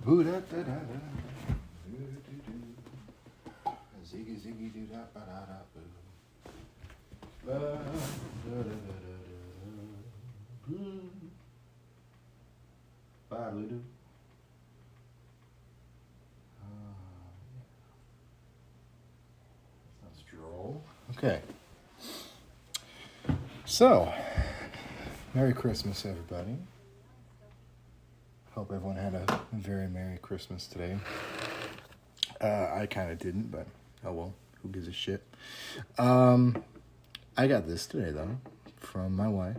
Ooh, da, da, da, da. Ziggy, ziggy, doo, da, ba, da, da, boo. Ba, da, da, da, da, da. Ba, doo, doo. Sounds droll. Okay. So, Merry Christmas, everybody. Hope everyone had a very Merry Christmas today. I kind of didn't, but oh well, who gives a shit? I got this today, though, from my wife.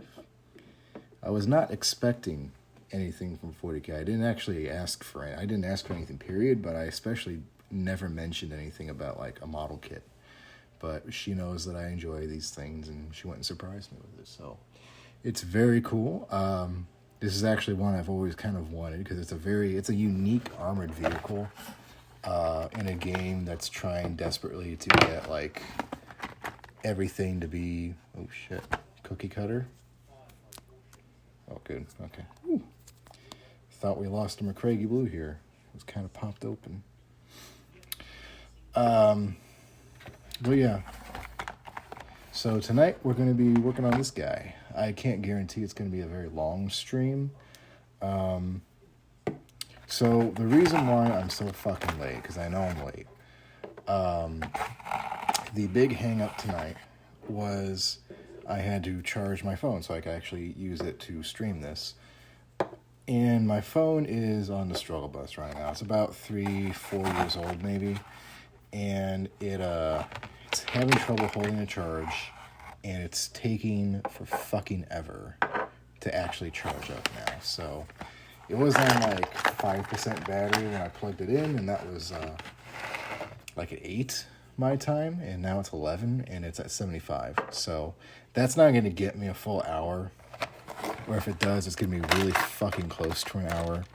I was not expecting anything from 40k. I didn't actually ask for it. I didn't ask for anything, period, but I especially never mentioned anything about, like, a model kit. But she knows that I enjoy these things, and she went and surprised me with it, so it's very cool. This is actually one I've always kind of wanted, because it's a unique armored vehicle in a game that's trying desperately to get, like, everything to be, oh shit, cookie cutter. Oh, good, okay. Ooh. Thought we lost a McCraggy Blue here. It was kind of popped open. Well, yeah. So tonight we're going to be working on this guy. I can't guarantee it's going to be a very long stream. So the reason why I'm so fucking late, because I know I'm late, the big hang up tonight was I had to charge my phone so I could actually use it to stream this. And my phone is on the struggle bus right now. It's about 3-4 years old maybe. And it's having trouble holding a charge, and it's taking for fucking ever to actually charge up now. So it was on like 5% battery when I plugged it in, and that was like at 8 my time, and now it's 11 and it's at 75. So that's not going to get me a full hour, or if it does, it's going to be really fucking close to an hour.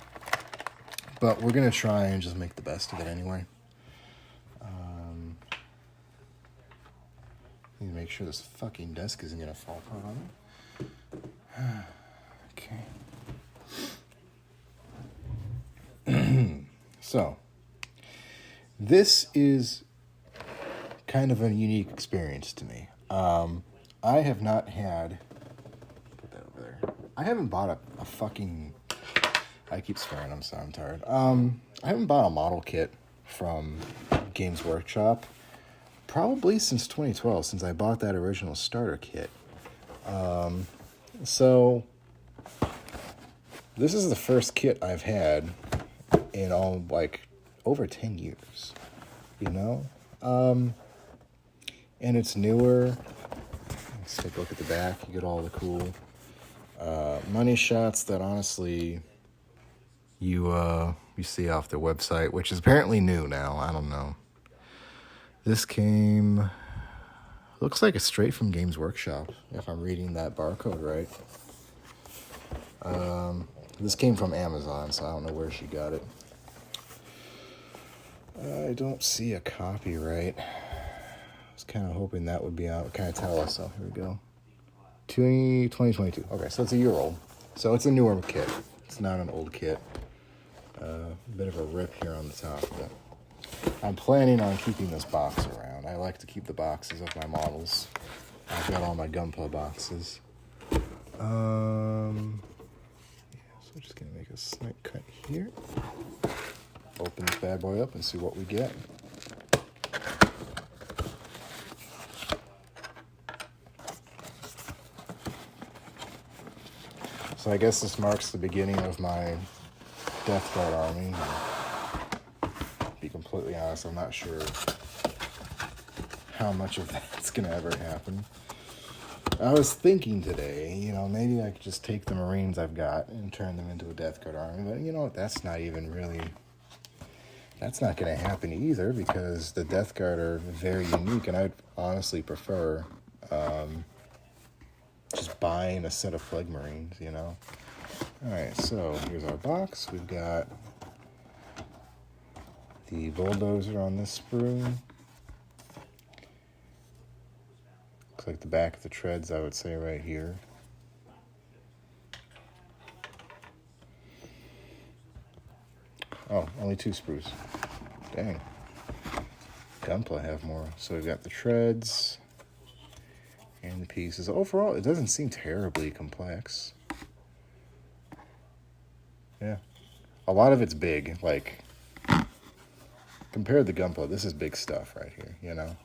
But we're going to try and just make the best of it anyway. Need to make sure this fucking desk isn't gonna fall apart on me. Okay. So, this is kind of a unique experience to me. I have not had... Put that over there. I haven't bought a fucking... I keep swearing, I'm sorry, I'm tired. I haven't bought a model kit from Games Workshop probably since 2012, since I bought that original starter kit. So this is the first kit I've had in all, like, over 10 years, you know? And it's newer. Let's take a look at the back. You get all the cool money shots that honestly you see off their website, which is apparently new now. I don't know. This came, looks like it's straight from Games Workshop, if I'm reading that barcode right. This came from Amazon, so I don't know where she got it. I don't see a copyright. I was kind of hoping that would be out. Kind of tell us, so here we go. 2022. Okay, so it's a year old. So it's a newer kit. It's not an old kit. A bit of a rip here on the top, but I'm planning on keeping this box around. I like to keep the boxes of my models. I've got all my Gunpla boxes. Yeah, so we're just gonna make a slight cut here. Open this bad boy up and see what we get. So I guess this marks the beginning of my Deathcrawler army. Be completely honest, I'm not sure how much of that's gonna ever happen. I was thinking today, you know, maybe I could just take the Marines I've got and turn them into a Deathcrawler army, but you know what, that's not gonna happen either, because the Death Guard are very unique, and I'd honestly prefer just buying a set of Plague Marines, you know. Alright, so here's our box. We've got the bulldozer on this sprue. Looks like the back of the treads, I would say, right here. Oh, only 2 sprues. Dang. Gunpla have more. So we've got the treads and the pieces. Overall, it doesn't seem terribly complex. Yeah. A lot of it's big. Like, compared to Gunpla, this is big stuff right here, you know?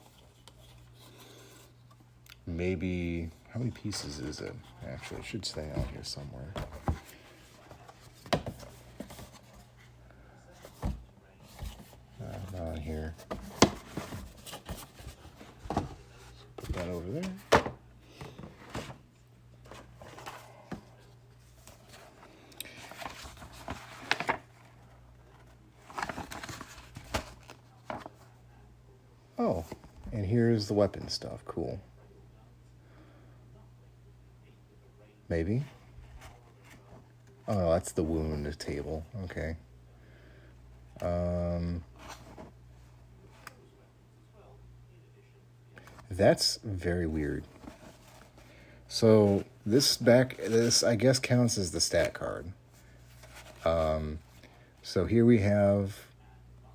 Maybe, how many pieces is it? Actually, it should stay out here somewhere. Not on here. Put that over there. Oh, and here's the weapon stuff. Cool. Maybe. Oh, no, that's the wound table. Okay. That's very weird. So this I guess counts as the stat card. So here we have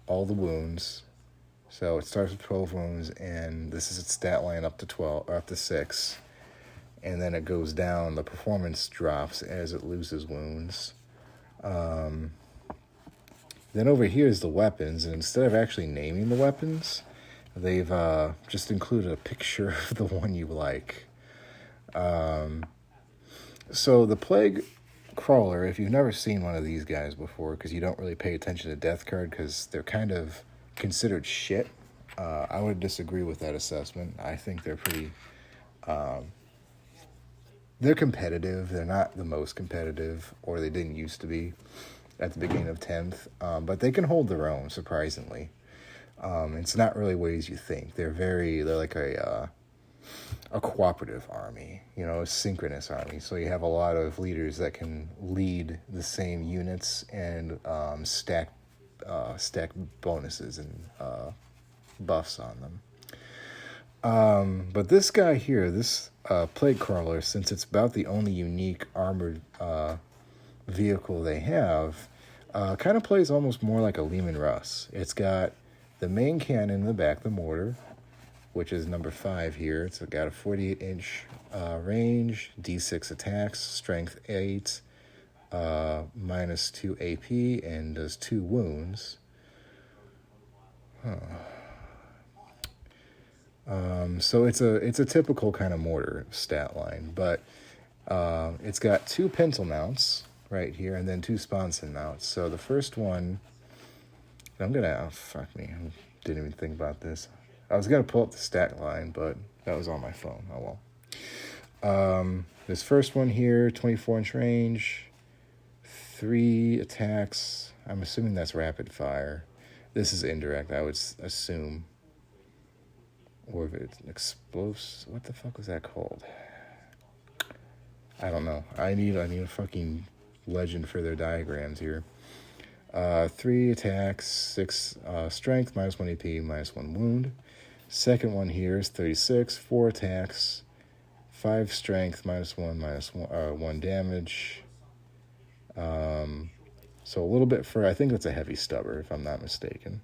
all the wounds. So it starts with 12 wounds, and this is its stat line up to 12 or up to 6. And then it goes down. The performance drops as it loses wounds. Then over here is the weapons, and instead of actually naming the weapons, they've just included a picture of the one you like. So the Plagueburst, if you've never seen one of these guys before, because you don't really pay attention to Death Card, because they're kind of considered shit, I would disagree with that assessment. I think they're pretty... they're competitive. They're not the most competitive, or they didn't used to be at the beginning of 10th, but they can hold their own, surprisingly. It's not really ways you think. They're like a cooperative army, you know, a synchronous army. So you have a lot of leaders that can lead the same units and stack bonuses and buffs on them. But this guy here, this Plagueburst, since it's about the only unique armored vehicle they have, kind of plays almost more like a Lehman Russ. It's got the main cannon in the back, the mortar, which is number 5 here. It's got a 48-inch range, D6 attacks, strength 8, minus 2 AP, and does 2 wounds. So it's a typical kind of mortar stat line, but it's got 2 pintle mounts right here, and then 2 sponson mounts. So the first one, fuck me, I didn't even think about this. I was gonna pull up the stat line, but that was on my phone. Oh well. This first one here, 24-inch range, 3 attacks. I'm assuming that's rapid fire. This is indirect, I would assume. Or if it's explosive, what the fuck was that called? I don't know. I need a fucking legend for their diagrams here. 3 attacks, 6 strength, minus 1 AP, minus 1 wound. Second one here is 36, 4 attacks, 5 strength, minus 1 damage. So a little bit for, I think that's a heavy stubber, if I'm not mistaken.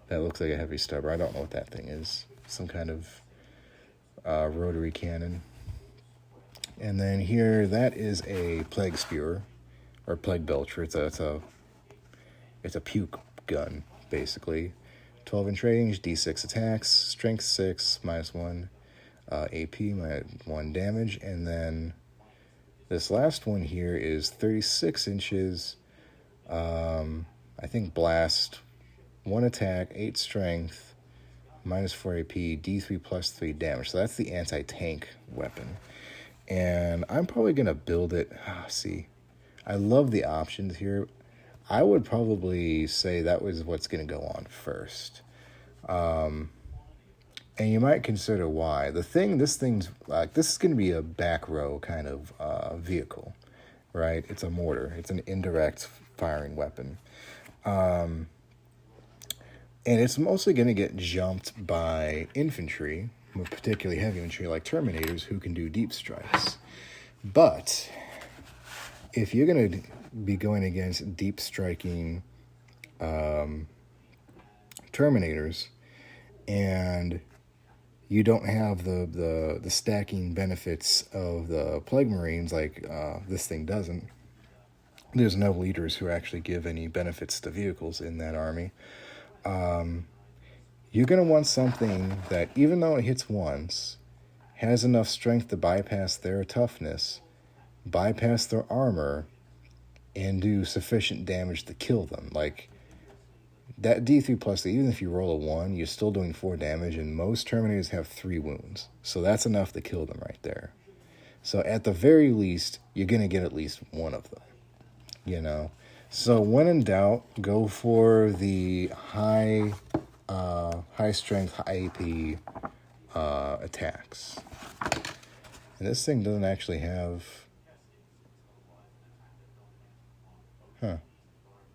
That looks like a heavy stubber. I don't know what that thing is. Some kind of rotary cannon. And then here, that is a plague spewer, or plague belcher. It's a puke gun, basically. 12-inch range, D6 attacks, strength 6, minus 1 AP, minus 1 damage. And then this last one here is 36 inches, I think blast, 1 attack, 8 strength, minus 4 AP, D3 plus 3 damage. So that's the anti-tank weapon. And I'm probably going to build it. See, I love the options here. I would probably say that was what's going to go on first. And you might consider why. This is going to be a back row kind of vehicle, right? It's a mortar. It's an indirect firing weapon. And it's mostly going to get jumped by infantry, particularly heavy infantry like Terminators, who can do deep strikes. But if you're going to be going against deep striking Terminators, and you don't have the stacking benefits of the Plague Marines like this thing doesn't. There's no leaders who actually give any benefits to vehicles in that army. You're going to want something that, even though it hits once, has enough strength to bypass their toughness, bypass their armor, and do sufficient damage to kill them. Like, that D3 plus, even if you roll a 1, you're still doing 4 damage, and most Terminators have 3 wounds. So that's enough to kill them right there. So at the very least, you're going to get at least one of them, you know? So when in doubt, go for the high strength, high AP attacks. And this thing doesn't actually have...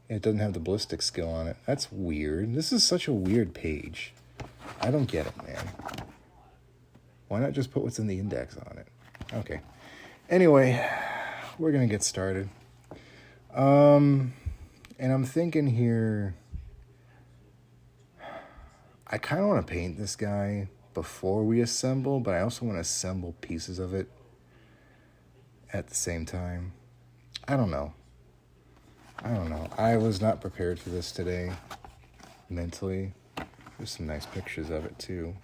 It doesn't have the ballistic skill on it. That's weird. This is such a weird page. I don't get it, man. Why not just put what's in the index on it? Okay. Anyway, we're going to get started. And I'm thinking here... I kind of want to paint this guy before we assemble, but I also want to assemble pieces of it at the same time. I don't know. I was not prepared for this today, mentally. There's some nice pictures of it, too.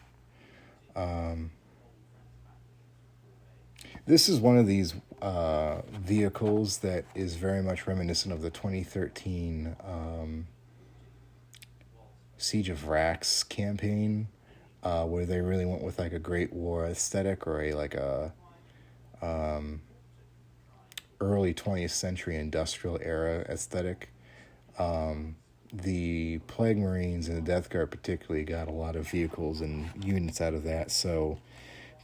This is one of these vehicles that is very much reminiscent of the 2013 Siege of Rax campaign, where they really went with like a Great War aesthetic, or a early 20th century industrial era aesthetic. The Plague Marines and the Death Guard particularly got a lot of vehicles and units out of that, so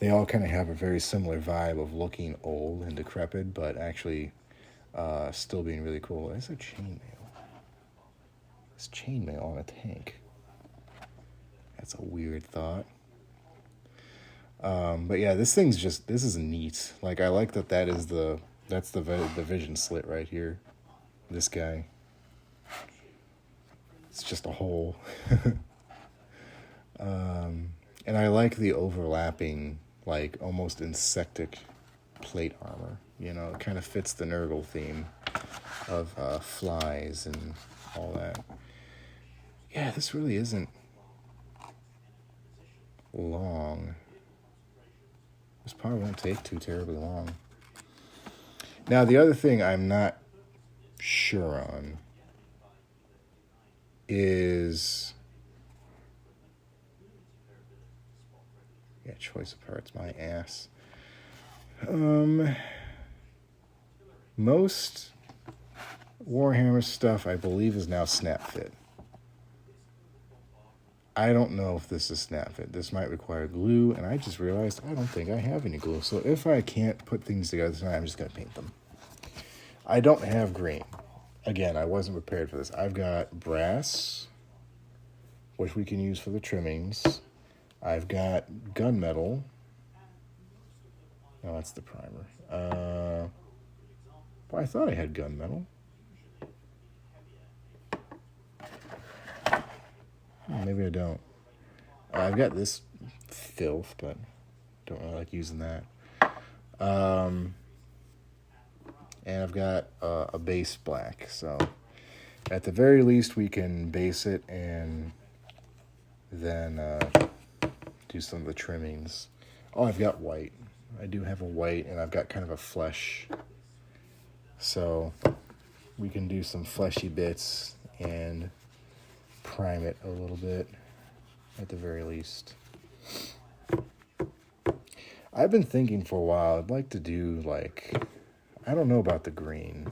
they all kind of have a very similar vibe of looking old and decrepit, but actually still being really cool. There's a chainmail. There's chainmail on a tank. That's a weird thought. But yeah, this is neat. Like, I like that's the vision slit right here. This guy. It's just a hole. And I like the overlapping, like, almost insectic plate armor. You know, it kind of fits the Nurgle theme of flies and all that. Yeah, this really isn't long. This probably won't take too terribly long. Now, the other thing I'm not sure on is... Yeah, choice of parts, my ass. Most Warhammer stuff, I believe, is now snap fit. I don't know if this is snap fit. This might require glue, and I just realized I don't think I have any glue. So if I can't put things together tonight, I'm just going to paint them. I don't have green. Again, I wasn't prepared for this. I've got brass, which we can use for the trimmings. I've got gunmetal. No, that's the primer. Well, I thought I had gunmetal. Maybe I don't. I've got this filth, but don't really like using that. And I've got a base black. So at the very least, we can base it and then do some of the trimmings. Oh, I've got white. I do have a white, and I've got kind of a flesh. So we can do some fleshy bits and prime it a little bit at the very least. I've been thinking for a while, I'd like to do, like, I don't know about the green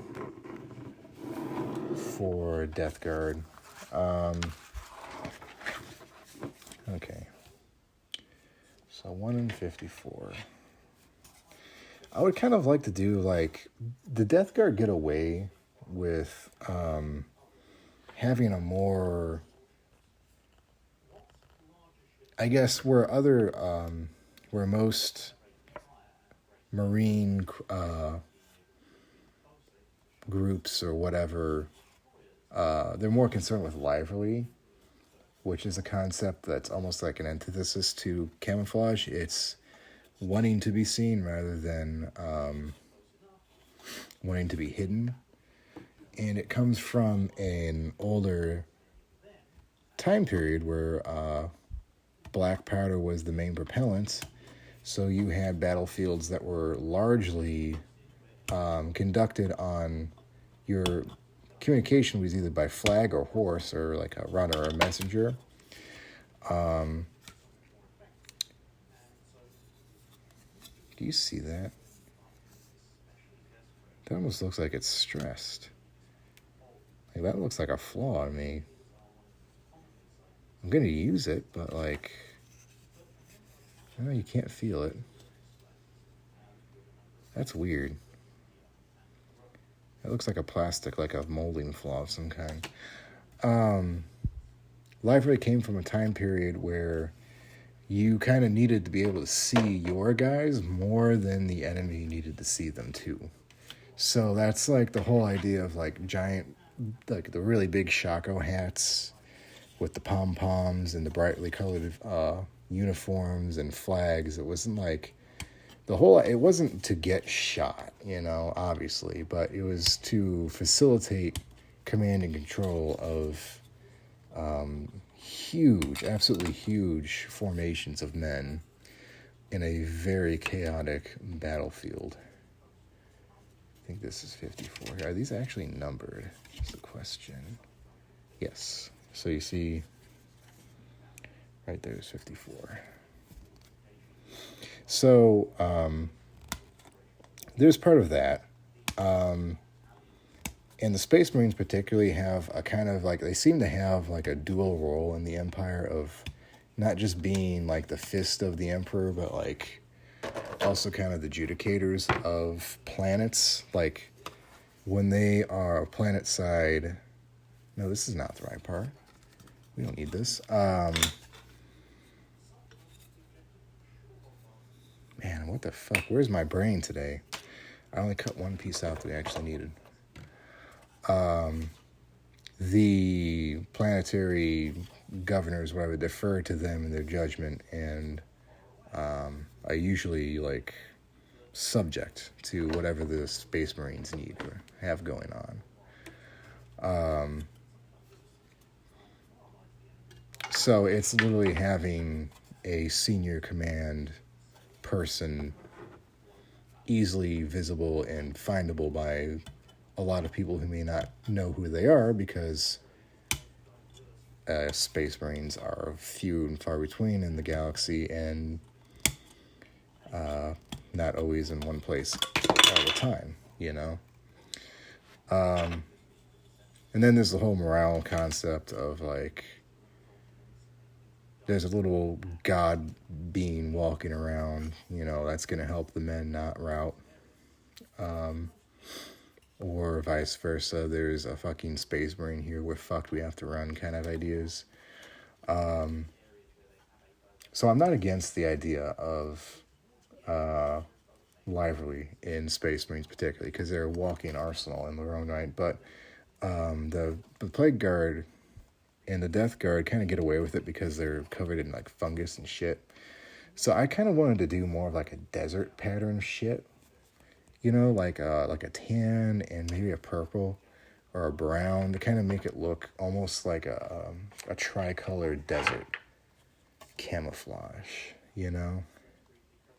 for Death Guard. Okay. So 1 in 54. I would kind of like to do, like, the Death Guard get away with having a more, I guess, where most Marine groups or whatever they're more concerned with lively, which is a concept that's almost like an antithesis to camouflage. It's wanting to be seen rather than wanting to be hidden. And it comes from an older time period where black powder was the main propellant. So you had battlefields that were largely conducted on your communication was either by flag or horse or like a runner or a messenger. Do you see that? That almost looks like it's stressed. Like, that looks like a flaw to me. I'm going to use it, but like, I know you can't feel it. That's weird. It looks like a plastic, like a molding flaw of some kind. Livery came from a time period where you kind of needed to be able to see your guys more than the enemy needed to see them too. So that's like the whole idea of like giant, like the really big shako hats with the pom-poms and the brightly colored uniforms and flags. It wasn't like it wasn't to get shot, you know, obviously, but it was to facilitate command and control of huge, absolutely huge formations of men in a very chaotic battlefield. I think this is 54. Are these actually numbered? Is the question. Yes. So you see, right there is 54. So there's part of that. And the Space Marines particularly have a kind of like, they seem to have like a dual role in the Empire of not just being like the fist of the Emperor, but like also kind of the adjudicators of planets. Like when they are planet side, no, this is not the right part. We don't need this. Man, what the fuck? Where's my brain today? I only cut one piece out that we actually needed. The planetary governors, whatever, defer to them in their judgment and are usually like subject to whatever the Space Marines need or have going on. So it's literally having a senior command person easily visible and findable by a lot of people who may not know who they are because Space Marines are few and far between in the galaxy and not always in one place all the time, you know? And then there's the whole morale concept of like, there's a little god being walking around, you know, that's going to help the men not rout. Or vice versa, there's a fucking Space Marine here, we're fucked, we have to run kind of ideas. So I'm not against the idea of livery in Space Marines particularly, because they're a walking arsenal in their own right, but the Plague Guard and the Death Guard kind of get away with it because they're covered in like fungus and shit. So I kind of wanted to do more of like a desert pattern shit, you know, like a tan and maybe a purple or a brown to kind of make it look almost like a tricolored desert camouflage, you know.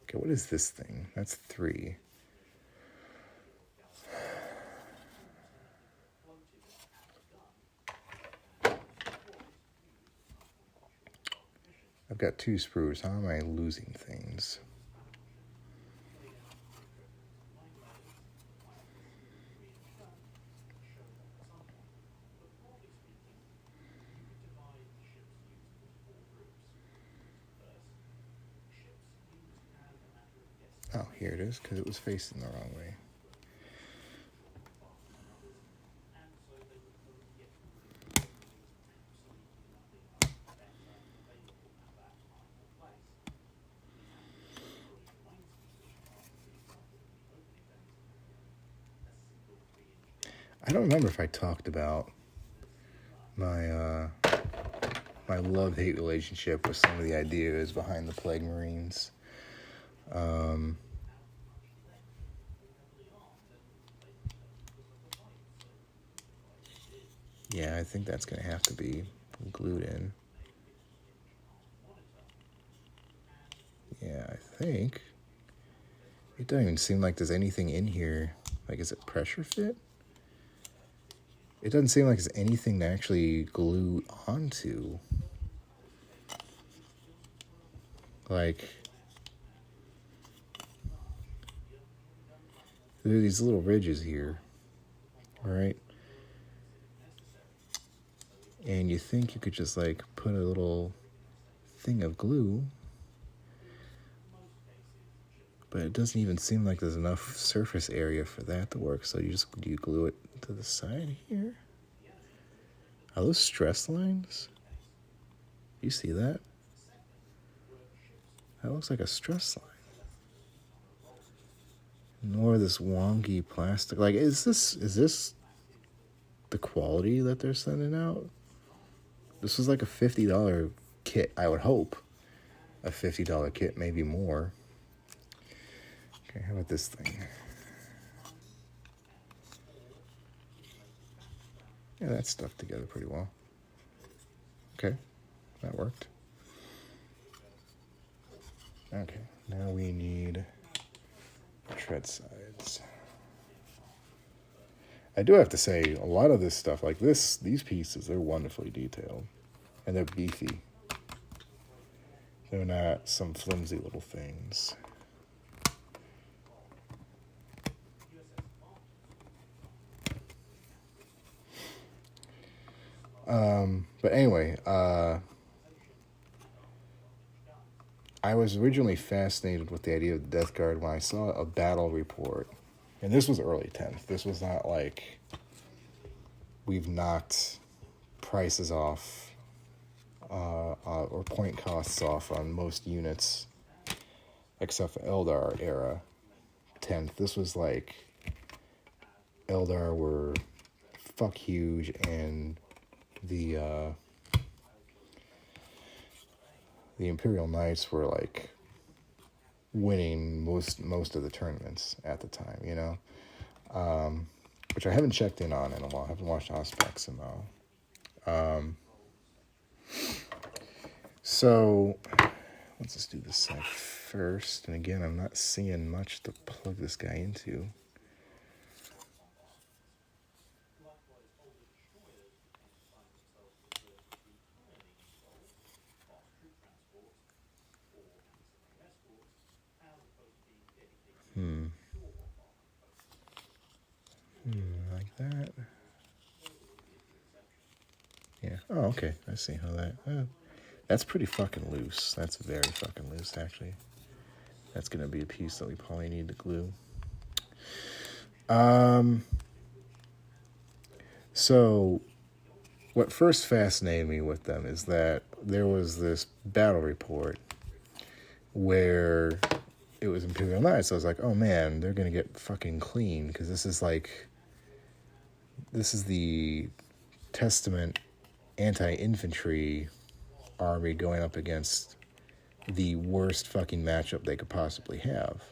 Okay, what is this thing? That's 3. I've got 2 sprues. How am I losing things? Oh, here it is, because it was facing the wrong way. I don't remember if I talked about my my love-hate relationship with some of the ideas behind the Plague Marines. Yeah, I think that's going to have to be glued in. Yeah, I think. It doesn't even seem like there's anything in here. Like, is it pressure fit? It doesn't seem like there's anything to actually glue onto. Like, there are these little ridges here, right? And you think you could just, like, put a little thing of glue, but it doesn't even seem like there's enough surface area for that to work. So do you glue it to the side here? Are those stress lines? You see that? That looks like a stress line. Nor this wonky plastic. Like, is this the quality that they're sending out? This was like a $50 kit, I would hope. A $50 kit, maybe more. Okay, how about this thing? Yeah, that's stuck together pretty well. Okay, that worked. Okay, now we need tread sides. I do have to say, a lot of this stuff, like these pieces, they're wonderfully detailed. And they're beefy. They're not some flimsy little things. But anyway, I was originally fascinated with the idea of the Death Guard when I saw a battle report. And this was early 10th. This was not like we've knocked prices off or point costs off on most units except for Eldar era 10th. This was like Eldar were fuck huge, and the Imperial Knights were like winning most of the tournaments at the time, you know, which I haven't checked in on in a while. I haven't watched Auspex in a while. So let's just do this side first. And again, I'm not seeing much to plug this guy into. Like that. Yeah. Oh, okay. I see how that... that's pretty fucking loose. That's very fucking loose, actually. That's going to be a piece that we probably need to glue. So, what first fascinated me with them is that there was this battle report where it was Imperial Knights. So I was like, oh man, they're going to get fucking clean, because this is the Testament anti-infantry army going up against the worst fucking matchup they could possibly have.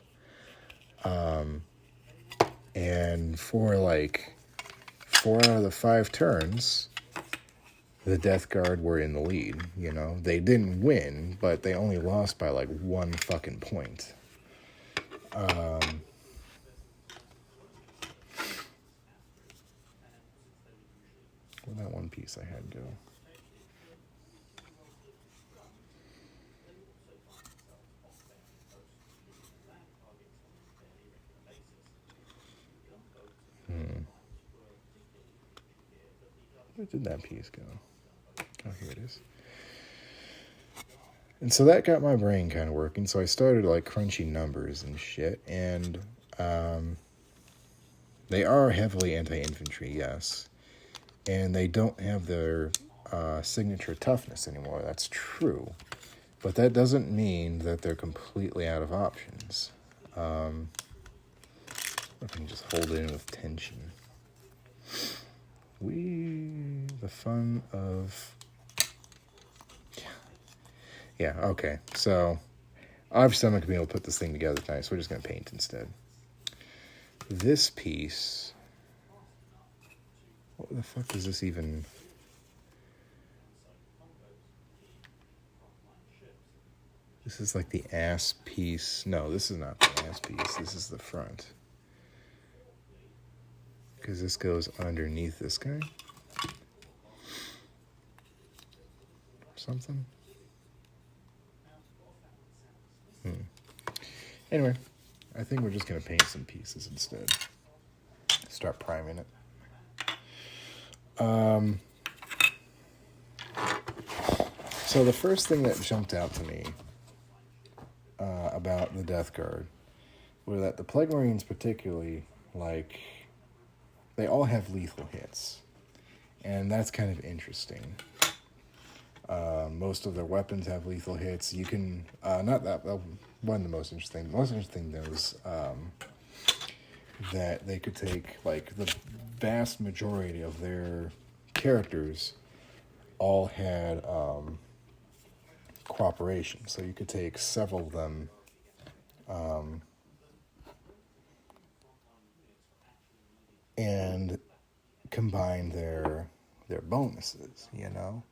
And for like 4 out of the 5 turns, the Death Guard were in the lead, you know? They didn't win, but they only lost by like 1 fucking point. Where'd that one piece I had go? Where did that piece go? Oh, here it is. And so that got my brain kind of working. So I started like crunching numbers and shit. And they are heavily anti-infantry, yes. And they don't have their signature toughness anymore. That's true. But that doesn't mean that they're completely out of options. I can just hold it in with tension. the fun of... Yeah, okay. So, obviously I'm not going to be able to put this thing together tonight, so we're just going to paint instead. This piece... What the fuck is this even... This is like the ass piece. No, this is not the ass piece. This is the front. Because this goes underneath this guy. Something. Anyway, I think we're just going to paint some pieces instead. Start priming it. So the first thing that jumped out to me about the Death Guard were that the Plague Marines particularly, like, they all have lethal hits. And that's kind of interesting. Most of their weapons have lethal hits. You can, not that wasn't the most interesting. The most interesting was that they could take, like, the vast majority of their characters all had cooperation. So you could take several of them and combine their bonuses, you know?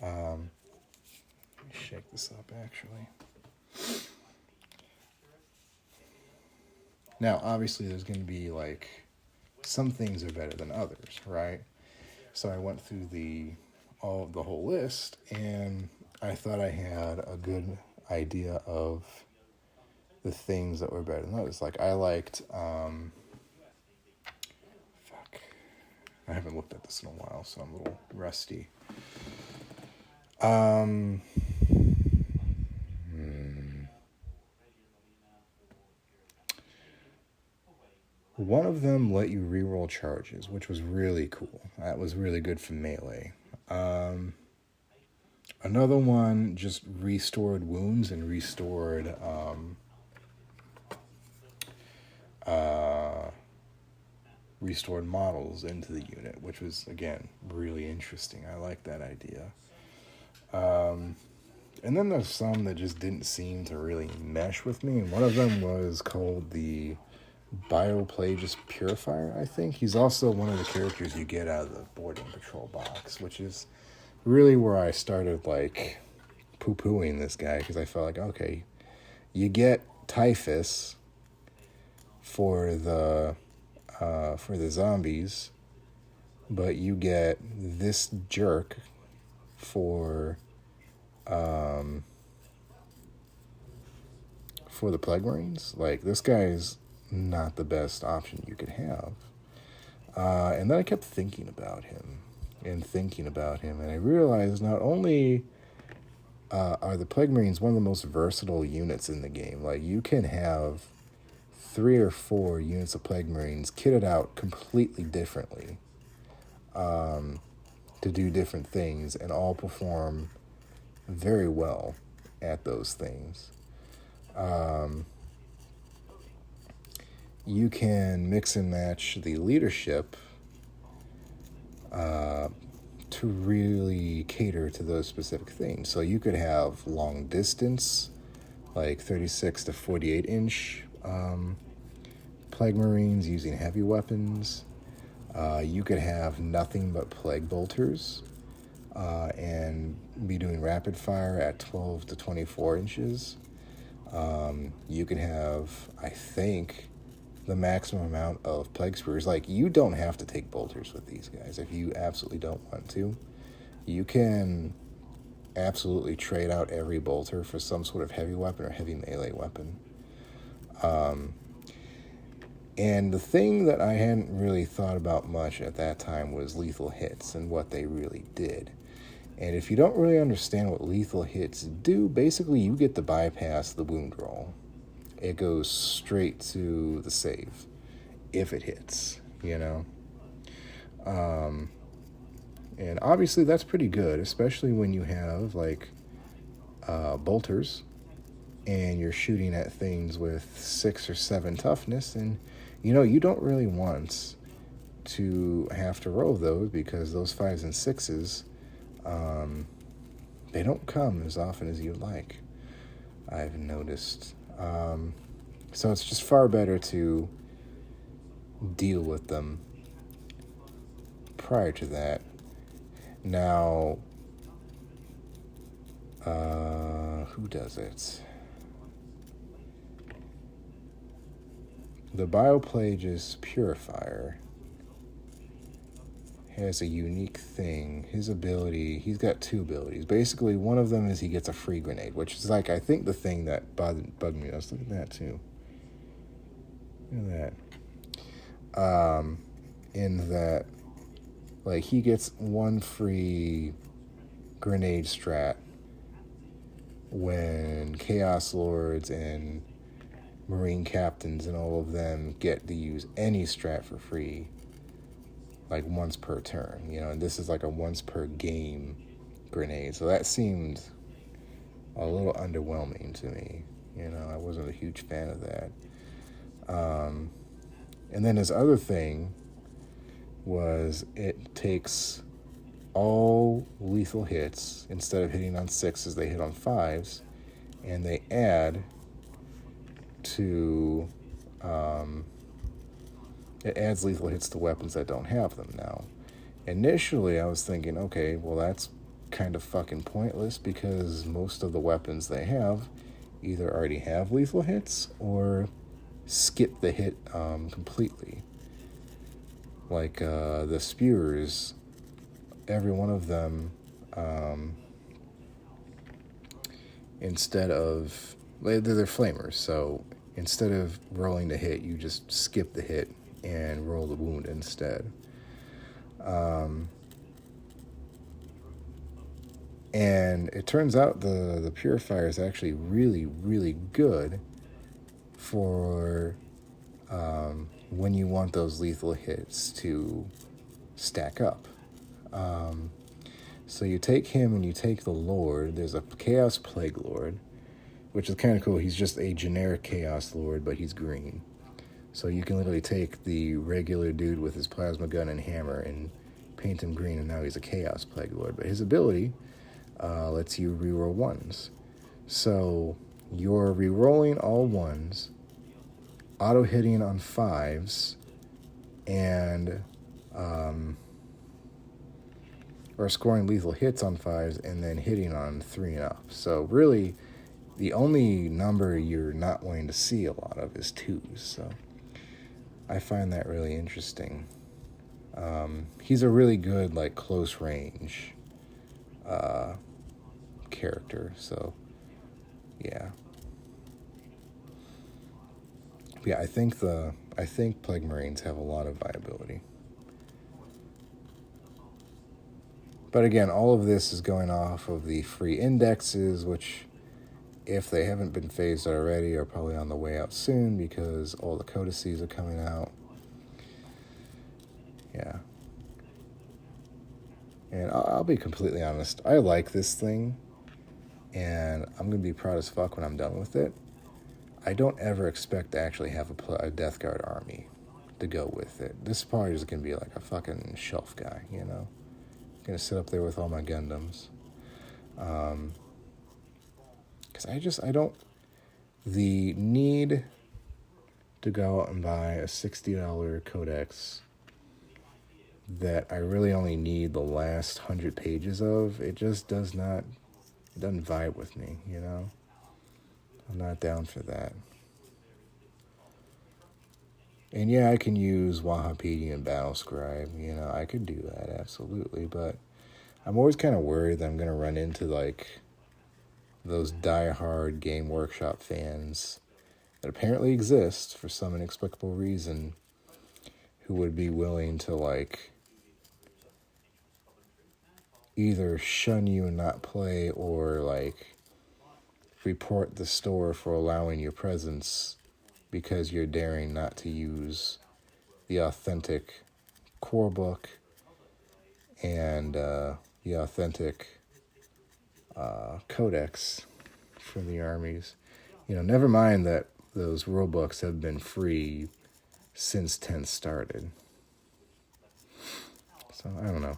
Let me shake this up, actually. Now, obviously, there's going to be, like, some things are better than others, right? So I went through the whole list, and I thought I had a good idea of the things that were better than others. Like, I liked, I haven't looked at this in a while, so I'm a little rusty. One of them let you reroll charges, which was really cool. That was really good for melee. Another one just restored wounds and restored restored models into the unit, which was, again, really interesting. I like that idea. And then there's some that just didn't seem to really mesh with me, and one of them was called the Plagueburst Purifier, I think. He's also one of the characters you get out of the boarding patrol box, which is really where I started, like, poo-pooing this guy, because I felt like, okay, you get typhus for the zombies, but you get this jerk for the Plague Marines. Like, this guy's not the best option you could have. And then I kept thinking about him, and I realized not only are the Plague Marines one of the most versatile units in the game. Like, you can have 3 or 4 units of Plague Marines kitted out completely differently to do different things, and all perform very well at those things. You can mix and match the leadership to really cater to those specific things. So you could have long distance, like 36 to 48 inch Plague Marines using heavy weapons. You could have nothing but Plague Bolters and be doing rapid fire at 12 to 24 inches. You could have, I think, the maximum amount of Plague Spears. Like, you don't have to take bolters with these guys if you absolutely don't want to. You can absolutely trade out every bolter for some sort of heavy weapon or heavy melee weapon. And the thing that I hadn't really thought about much at that time was lethal hits and what they really did. And if you don't really understand what lethal hits do, basically you get to bypass the wound roll. It goes straight to the save if it hits, you know? And obviously that's pretty good, especially when you have, like, bolters and you're shooting at things with 6 or 7 toughness, and, you know, you don't really want to have to roll those because those 5s and 6s, they don't come as often as you'd like, I've noticed. So it's just far better to deal with them prior to that. Now, who does it? The Bioplague's Purifier has a unique thing. His ability, he's got 2 abilities. Basically, one of them is he gets a free grenade, which is like, I think the thing that bugged me. Let's look at that too. Look at that. In that, like, he gets 1 free grenade strat when Chaos Lords and Marine Captains and all of them get to use any strat for free, like once per turn, and this is like a once per game grenade. So that seemed a little underwhelming to me. I wasn't a huge fan of that. And then his other thing was it takes all lethal hits. Instead of hitting on 6s, they hit on 5s, and they add to it adds lethal hits to weapons that don't have them. Now, initially I was thinking, okay, well, that's kind of fucking pointless because most of the weapons they have either already have lethal hits or skip the hit completely. Like the spewers, every one of them, instead of, they're flamers, so instead of rolling the hit, you just skip the hit and roll the wound instead. And it turns out the Purifier is actually really, really good for when you want those lethal hits to stack up. So you take him and you take the Lord. There's a Chaos Plague Lord, which is kind of cool. He's just a generic Chaos Lord, but he's green. So you can literally take the regular dude with his plasma gun and hammer and paint him green, and now he's a Chaos Plague Lord. But his ability lets you reroll 1s. So you're rerolling all 1s, auto-hitting on 5s, and or scoring lethal hits on 5s and then hitting on 3 and up. So really, the only number you're not wanting to see a lot of is 2s. So I find that really interesting. He's a really good, like, close range character. So yeah. Yeah, I think Plague Marines have a lot of viability. But again, all of this is going off of the free indexes, which, if they haven't been phased already, are probably on the way out soon because all the codices are coming out. Yeah. And I'll be completely honest. I like this thing, and I'm going to be proud as fuck when I'm done with it. I don't ever expect to actually have a Death Guard army to go with it. This is probably just going to be like a fucking shelf guy, Going to sit up there with all my Gundams. Because I don't... The need to go out and buy a $60 codex that I really only need the last 100 pages of, it just does not... It doesn't vibe with me, I'm not down for that. And yeah, I can use Wahapedi and Battlescribe, I could do that, absolutely, but I'm always kind of worried that I'm going to run into, like, those die-hard Game Workshop fans that apparently exist for some inexplicable reason who would be willing to, like, either shun you and not play or, like, report the store for allowing your presence because you're daring not to use the authentic core book and the authentic codex for the armies. Never mind that those rule books have been free since 10 started. So, I don't know.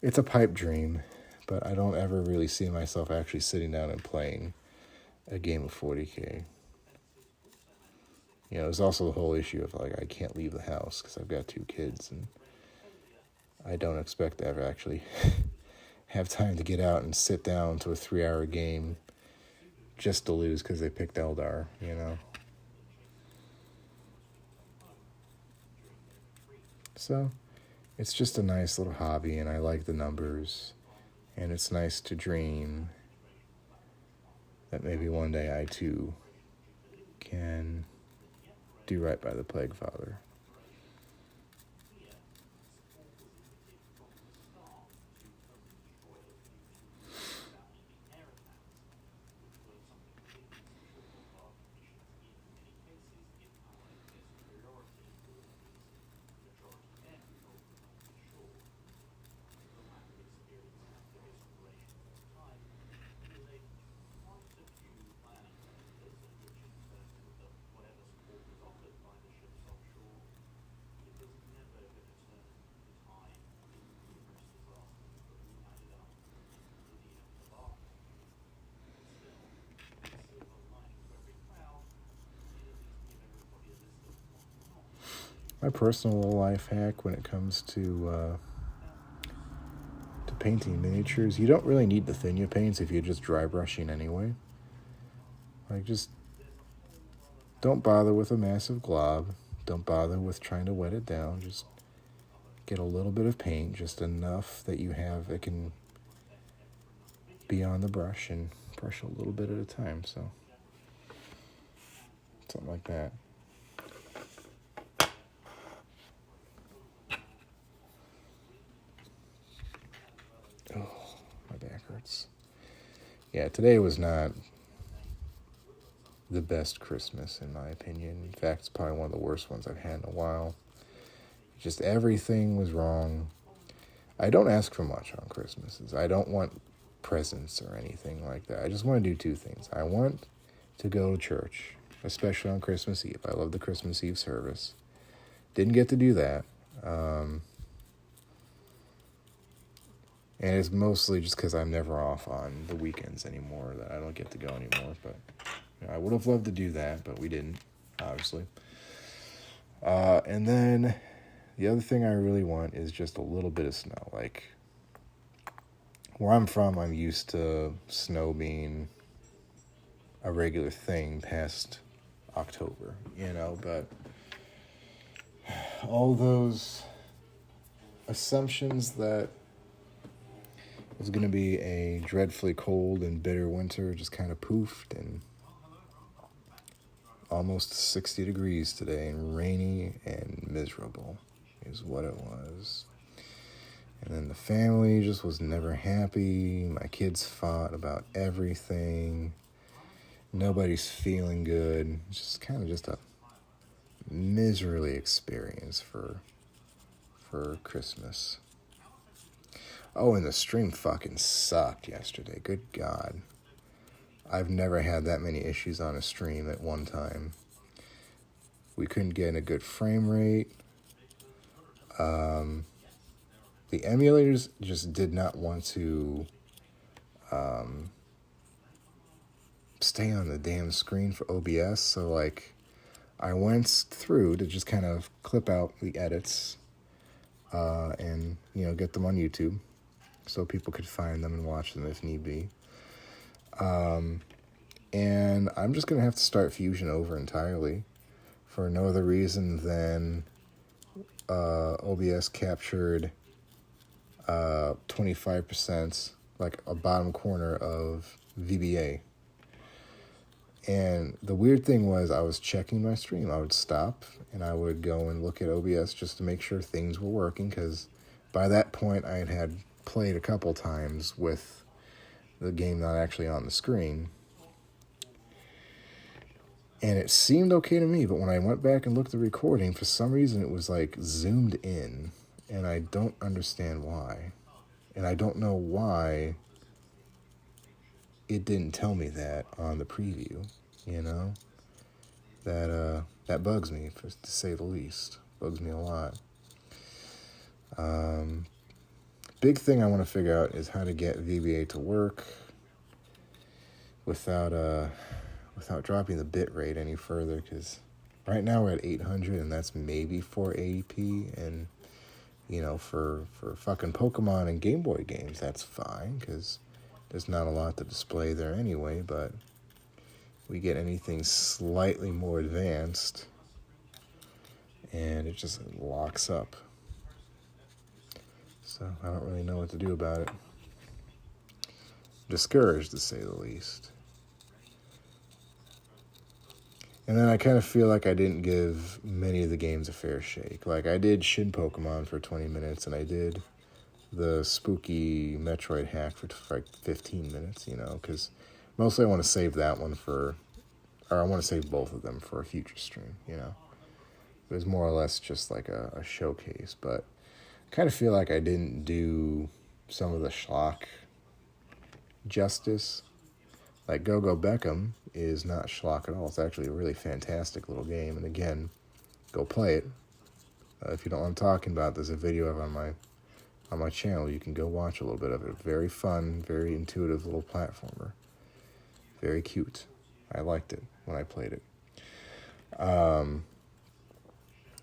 It's a pipe dream, but I don't ever really see myself actually sitting down and playing a game of 40k. You know, there's also the whole issue of, like, I can't leave the house because I've got 2 kids, and I don't expect to ever actually have time to get out and sit down to a 3-hour game just to lose because they picked Eldar, you know. So, it's just a nice little hobby, and I like the numbers, and it's nice to dream that maybe one day I too can do right by the Plague Father. My personal life hack when it comes to painting miniatures, you don't really need the thinner paints if you're just dry brushing anyway. Like, just don't bother with a massive glob. Don't bother with trying to wet it down. Just get a little bit of paint, just enough that you have that can be on the brush, and brush a little bit at a time. So, something like that. Oh, my back hurts. Yeah, today was not the best Christmas, in my opinion. In fact, it's probably one of the worst ones I've had in a while. Just everything was wrong. I don't ask for much on Christmases. I don't want presents or anything like that. I just want to do 2 things. I want to go to church, especially on Christmas Eve. I love the Christmas Eve service. Didn't get to do that. And it's mostly just because I'm never off on the weekends anymore, that I don't get to go anymore. But you know, I would have loved to do that, but we didn't, obviously. And then the other thing I really want is just a little bit of snow. Like, where I'm from, I'm used to snow being a regular thing past October, you know, but all those assumptions that it's going to be a dreadfully cold and bitter winter just kind of poofed, and almost 60 degrees today, and rainy and miserable is what it was. And then the family just was never happy. My kids fought about everything. Nobody's feeling good. It's just kind of just a miserly experience for Christmas. Oh, and the stream fucking sucked yesterday. Good God. I've never had that many issues on a stream at one time. We couldn't get a good frame rate. The emulators just did not want to stay on the damn screen for OBS. So, like, I went through to just kind of clip out the edits and, you know, get them on YouTube so people could find them and watch them if need be. And I'm just going to have to start Fusion over entirely for no other reason than OBS captured 25%, like a bottom corner of VBA. And the weird thing was, I was checking my stream. I would stop and I would go and look at OBS just to make sure things were working, because by that point I had played a couple times with the game not actually on the screen. And it seemed okay to me, but when I went back and looked at the recording, for some reason it was like zoomed in, and I don't understand why. And I don't know why it didn't tell me that on the preview, you know? That bugs me, to say the least. Bugs me a lot. Big thing I want to figure out is how to get VBA to work without dropping the bit rate any further, because right now we're at 800 and that's maybe 480p, and you know, for fucking Pokemon and Game Boy games that's fine because there's not a lot to display there anyway, but we get anything slightly more advanced and it just locks up. So I don't really know what to do about it. Discouraged, to say the least. And then I kind of feel like I didn't give many of the games a fair shake. Like, I did Shin Pokemon for 20 minutes, and I did the spooky Metroid hack for like 15 minutes, you know, because mostly I want to save that one for, or I want to save both of them for a future stream, you know. It was more or less just like a showcase, but I kind of feel like I didn't do some of the schlock justice. Like Go-Go Beckham is not schlock at all. It's actually a really fantastic little game. And again, go play it. If you don't know what I'm talking about, there's a video of it on my channel. You can go watch a little bit of it. Very fun, very intuitive little platformer. Very cute. I liked it when I played it.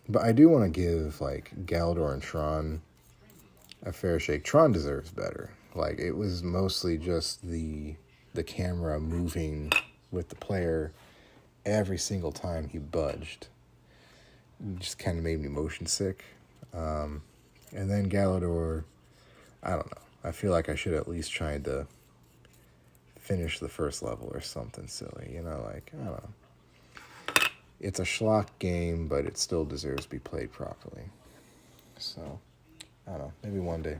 But I do want to give like Galador and Tron a fair shake. Tron deserves better. Like, it was mostly just the camera moving with the player every single time he budged. It just kind of made me motion sick. And then Galador, I don't know. I feel like I should at least try to finish the first level or something silly. You know, like, I don't know. It's a schlock game, but it still deserves to be played properly. So, I don't know. Maybe one day.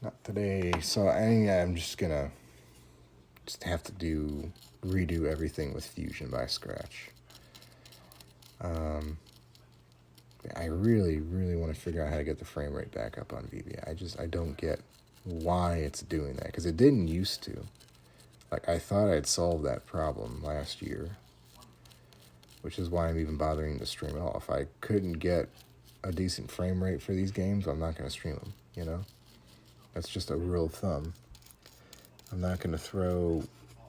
Not today. So I'm just gonna have to redo everything with Fusion by scratch. I really, really want to figure out how to get the frame rate back up on VBA. I don't get why it's doing that, because it didn't used to. Like, I thought I'd solved that problem last year, which is why I'm even bothering to stream at all. If I couldn't get a decent frame rate for these games, I'm not going to stream them, you know? That's just a rule of thumb. I'm not going to throw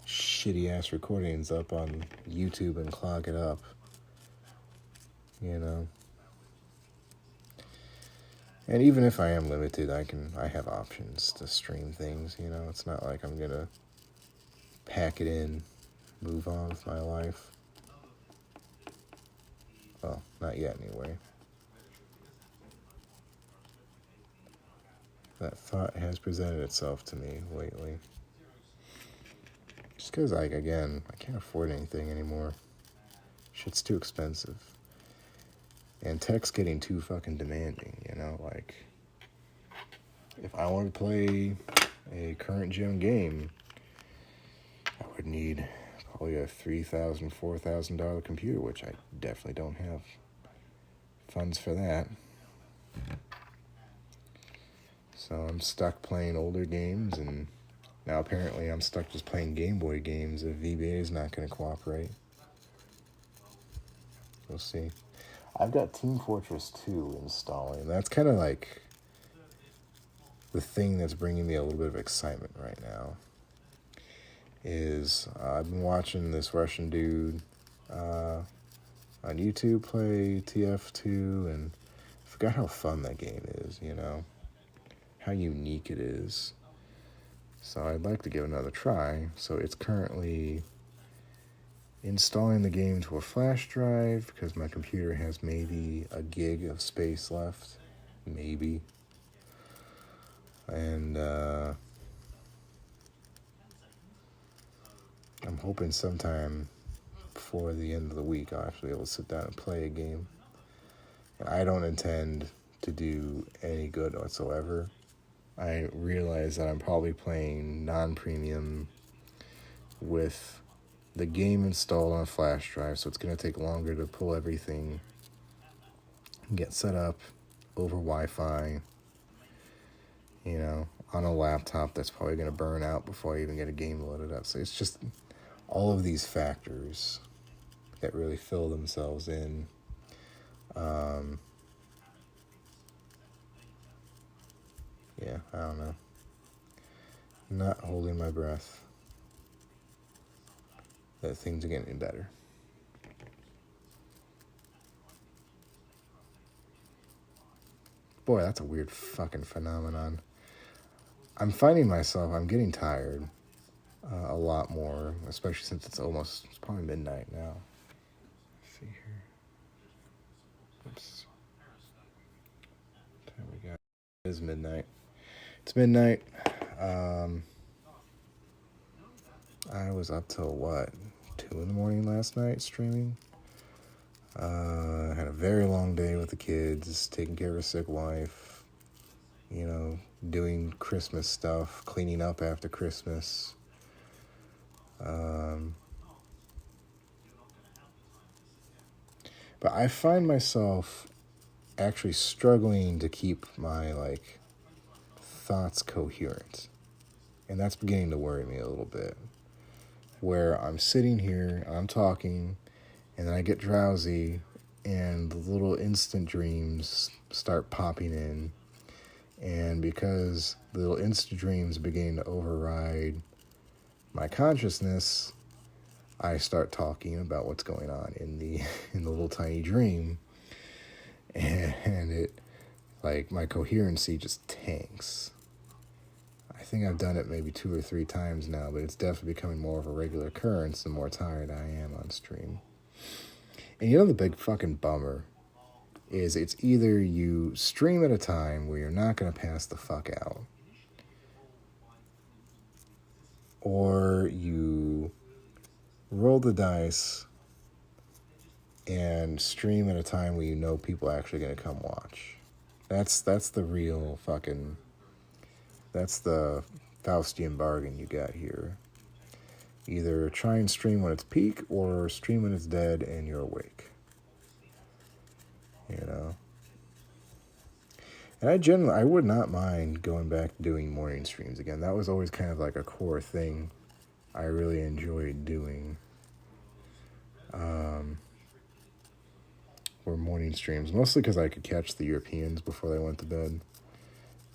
shitty-ass recordings up on YouTube and clog it up, you know? And even if I am limited, I have options to stream things, you know? It's not like I'm going to pack it in, move on with my life. Well, not yet anyway. That thought has presented itself to me lately. Just because, like, again, I can't afford anything anymore. Shit's too expensive. And tech's getting too fucking demanding, you know? Like, if I wanted to play a current gen game, I would need probably a $3,000, $4,000 computer, which I definitely don't have funds for that. So I'm stuck playing older games, and now apparently I'm stuck just playing Game Boy games if VBA is not going to cooperate. We'll see. I've got Team Fortress 2 installing. That's kind of like the thing that's bringing me a little bit of excitement right now. Is I've been watching this Russian dude on YouTube play TF2, and I forgot how fun that game is, you know? How unique it is. So I'd like to give it another try. So it's currently installing the game to a flash drive because my computer has maybe a gig of space left. Maybe. And I'm hoping sometime before the end of the week I'll actually be able to sit down and play a game. I don't intend to do any good whatsoever. I realize that I'm probably playing non-premium with the game installed on a flash drive, so it's going to take longer to pull everything, get set up over Wi-Fi, you know, on a laptop that's probably going to burn out before I even get a game loaded up. So it's just all of these factors that really fill themselves in. I don't know. Not holding my breath that things are getting better. Boy, that's a weird fucking phenomenon. I'm finding myself, I'm getting tired a lot more, especially since it's probably midnight now. Let's see here. Oops. There we go. It is midnight. It's midnight. I was up till what? 2 in the morning last night streaming. I had a very long day with the kids, taking care of a sick wife, doing Christmas stuff, cleaning up after Christmas. But I find myself actually struggling to keep my, thoughts coherent. And that's beginning to worry me a little bit. Where I'm sitting here, I'm talking, and then I get drowsy, and the little instant dreams start popping in. And because the little instant dreams begin to override my consciousness, I start talking about what's going on in the little tiny dream. And it, my coherency just tanks. I think I've done it maybe 2 or 3 times now, but it's definitely becoming more of a regular occurrence the more tired I am on stream. And the big fucking bummer is it's either you stream at a time where you're not going to pass the fuck out, or you roll the dice and stream at a time where you know people are actually going to come watch. That's the real fucking... That's the Faustian bargain you got here. Either try and stream when it's peak, or stream when it's dead and you're awake. And I would not mind going back to doing morning streams again. That was always kind of like a core thing I really enjoyed doing. Were morning streams, mostly because I could catch the Europeans before they went to bed.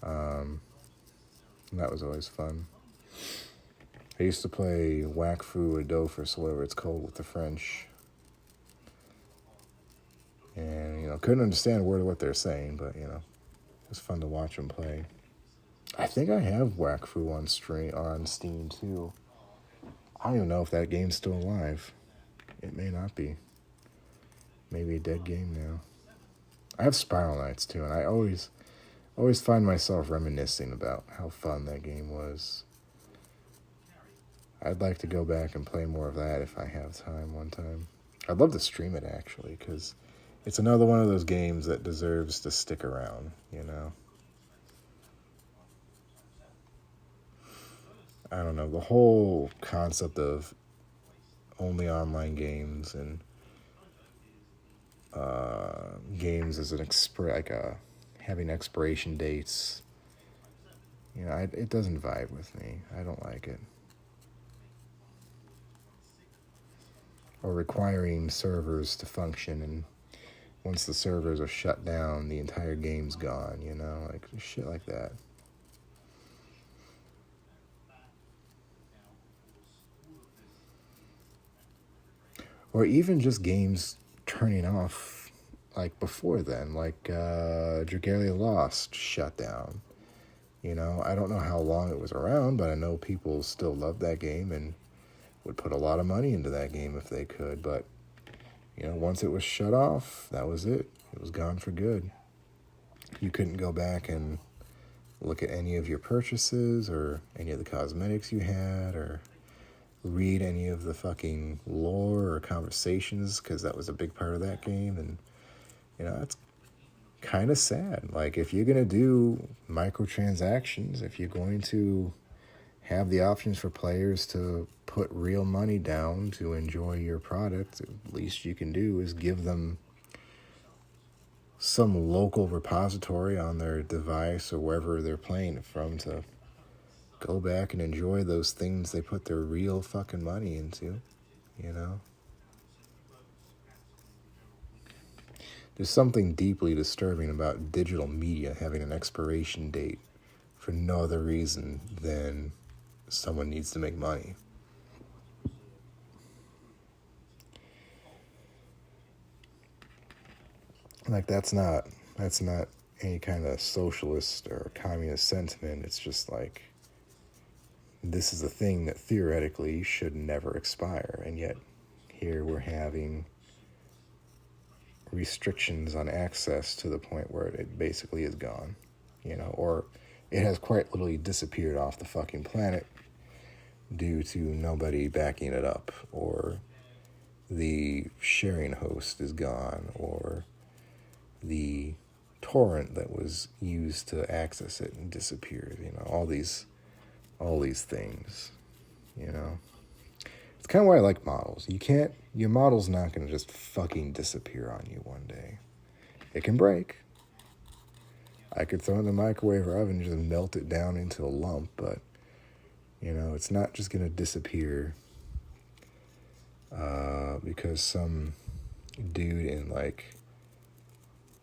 And that was always fun. I used to play Wakfu Adofus, whatever it's called, with the French. And, couldn't understand a word of what they're saying, but, it was fun to watch them play. I think I have Wakfu on Steam, too. I don't even know if that game's still alive. It may not be. Maybe a dead game now. I have Spiral Knights, too, and I always find myself reminiscing about how fun that game was. I'd like to go back and play more of that if I have time one time. I'd love to stream it, actually, because it's another one of those games that deserves to stick around, I don't know, the whole concept of only online games and games as having expiration dates, it doesn't vibe with me. I don't like it. Or requiring servers to function, and once the servers are shut down, the entire game's gone, shit like that. Or even just games turning off, before then, Dragalia Lost shut down. I don't know how long it was around, but I know people still love that game and would put a lot of money into that game if they could, but, once it was shut off, that was it. It was gone for good. You couldn't go back and look at any of your purchases or any of the cosmetics you had or read any of the fucking lore or conversations, because that was a big part of that game, and, it's kind of sad. If you're going to do microtransactions, if you're going to have the options for players to put real money down to enjoy your product, the least you can do is give them some local repository on their device or wherever they're playing it from to go back and enjoy those things they put their real fucking money into, There's something deeply disturbing about digital media having an expiration date for no other reason than someone needs to make money. Like, that's not any kind of socialist or communist sentiment. It's just like, this is a thing that theoretically should never expire, and yet here we're having restrictions on access to the point where it basically is gone, or it has quite literally disappeared off the fucking planet due to nobody backing it up, or the sharing host is gone, or the torrent that was used to access it and disappeared. All these things. It's kind of why I like models. Your model's not going to just fucking disappear on you one day. It can break. I could throw it in the microwave or oven and just melt it down into a lump, but it's not just going to disappear because some dude in like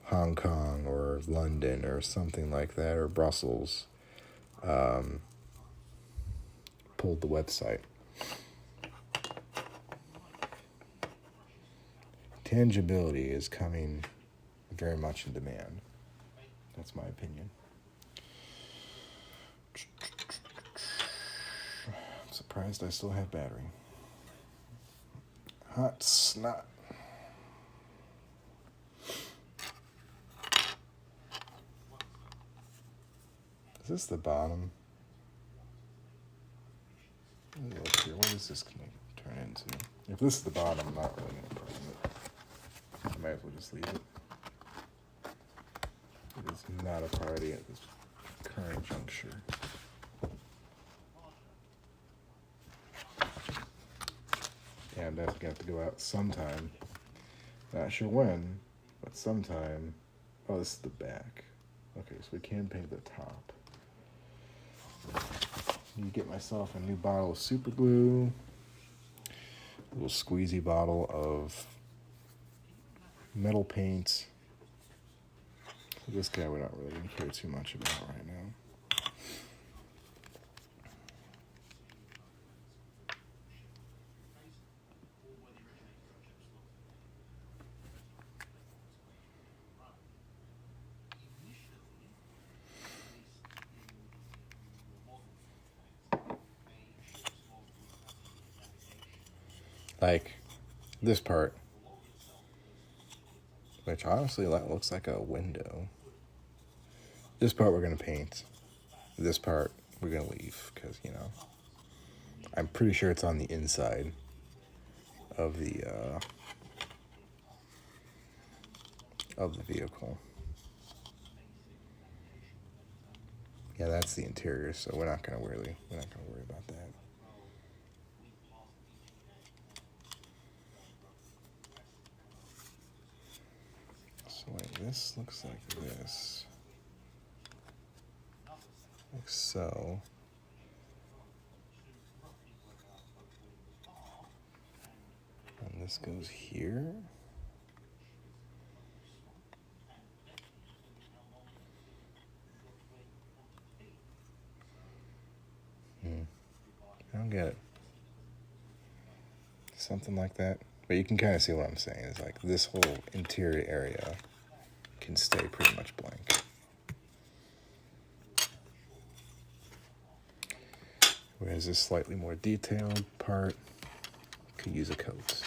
Hong Kong or London or something like that, or Brussels, pulled the website. Tangibility is coming very much in demand. That's my opinion. I'm surprised I still have battery. Hot snot. Is this the bottom? Look here. What is this going to turn into? If this is the bottom, I'm not really going to put it. I might as well just leave it. It is not a priority at this current juncture. Yeah, I'm definitely going to have to go out sometime. Not sure when, but sometime. Oh, this is the back. Okay, so we can paint the top. Need to get myself a new bottle of super glue. A little squeezy bottle of metal paint. This guy we're not really going to care too much about right now. Like this part, which honestly looks like a window. This part we're going to paint. This part we're going to leave because, I'm pretty sure it's on the inside of the vehicle. Yeah, that's the interior, so we're not going to worry about that. So wait, this looks like this. Like so. And this goes here. I don't get it. Something like that. But you can kind of see what I'm saying. It's like this whole interior area can stay pretty much blank. Whereas this slightly more detailed part could use a coat.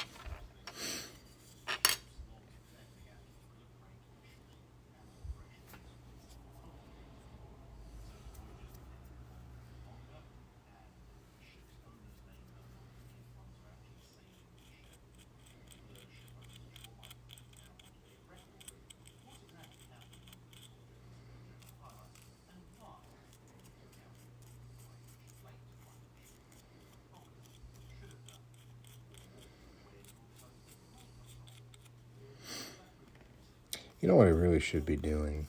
You know what I really should be doing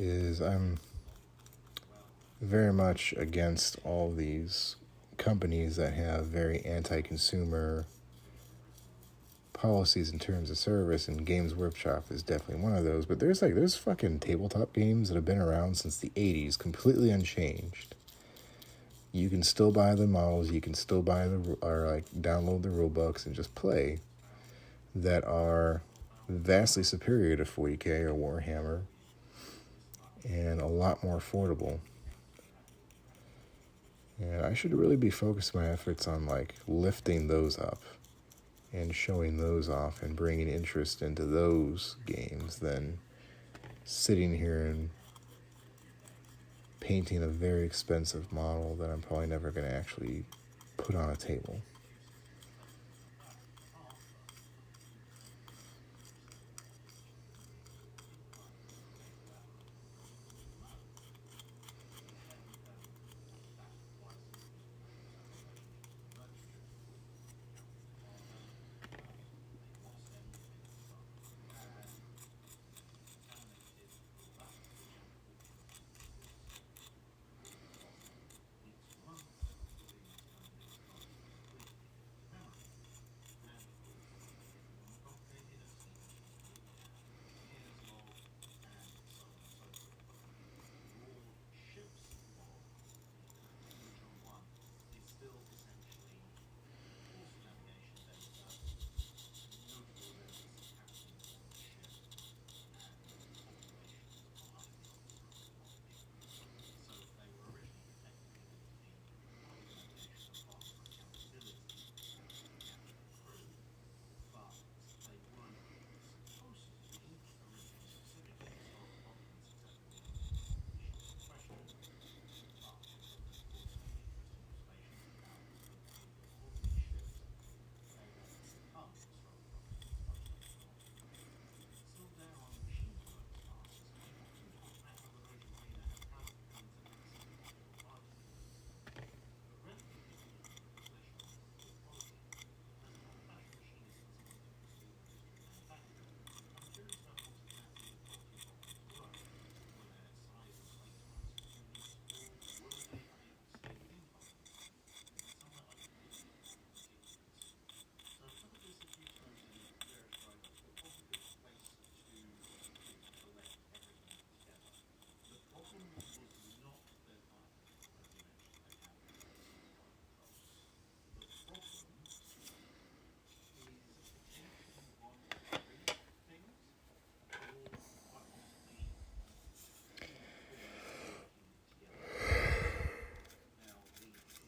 is I'm very much against all these companies that have very anti-consumer policies and terms of service, and Games Workshop is definitely one of those. But there's fucking tabletop games that have been around since the 80s, completely unchanged. You can still buy the models, you can still buy download the rule books and just play, that are vastly superior to 40k or Warhammer, and a lot more affordable. And I should really be focusing my efforts on like lifting those up and showing those off and bringing interest into those games than sitting here and painting a very expensive model that I'm probably never going to actually put on a table.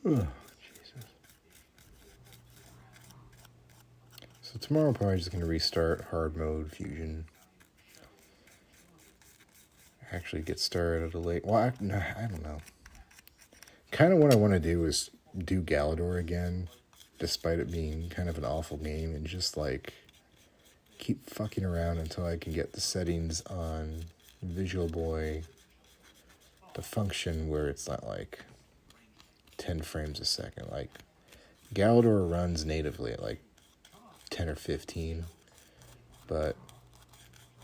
Oh, Jesus. So tomorrow I'm probably just going to restart hard mode Fusion. Actually get started at a late... Well, I don't know. Kind of what I want to do is do Galador again, despite it being kind of an awful game, and just like keep fucking around until I can get the settings on Visual Boy to function where it's not like 10 frames a second. Like Galador runs natively at like 10 or 15, but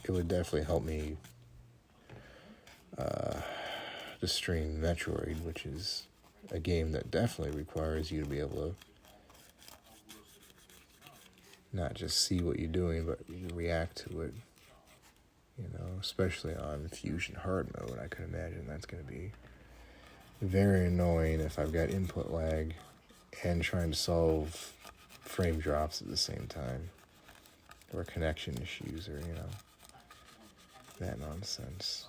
it would definitely help me to stream Metroid, which is a game that definitely requires you to be able to not just see what you're doing, but you react to it, you know, especially on Fusion hard mode. I could imagine that's going to be very annoying if I've got input lag and trying to solve frame drops at the same time, or connection issues, or, you know, that nonsense.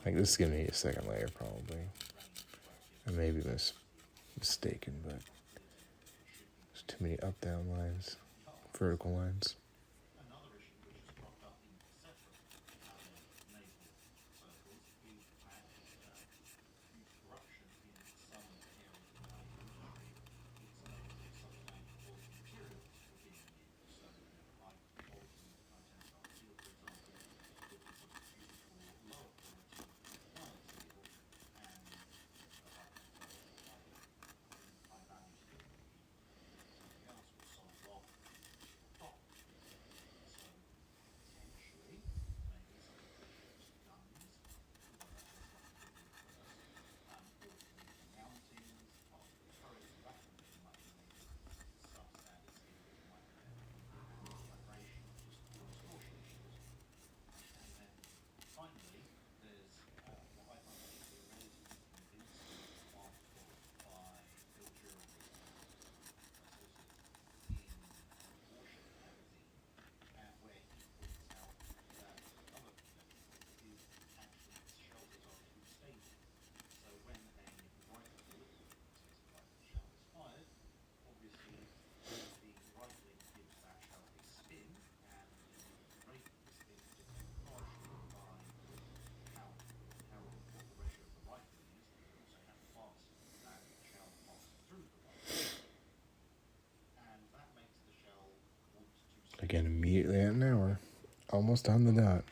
Like, this is going to need a second layer, probably. I may be mistaken, but there's too many up-down lines, vertical lines. Almost on the dot.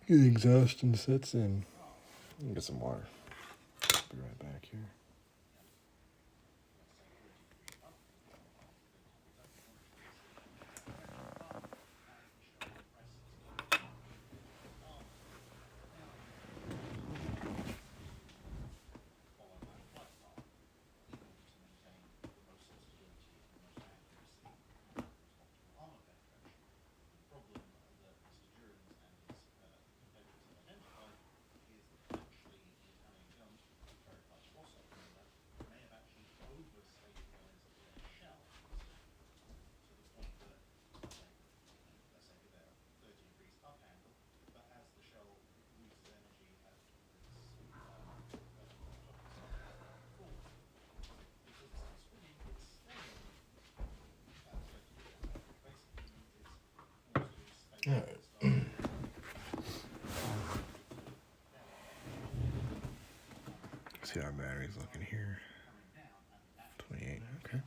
The exhaustion sets in. Let me get some water. Be right back here. All right. See how our battery's looking here. 28, okay.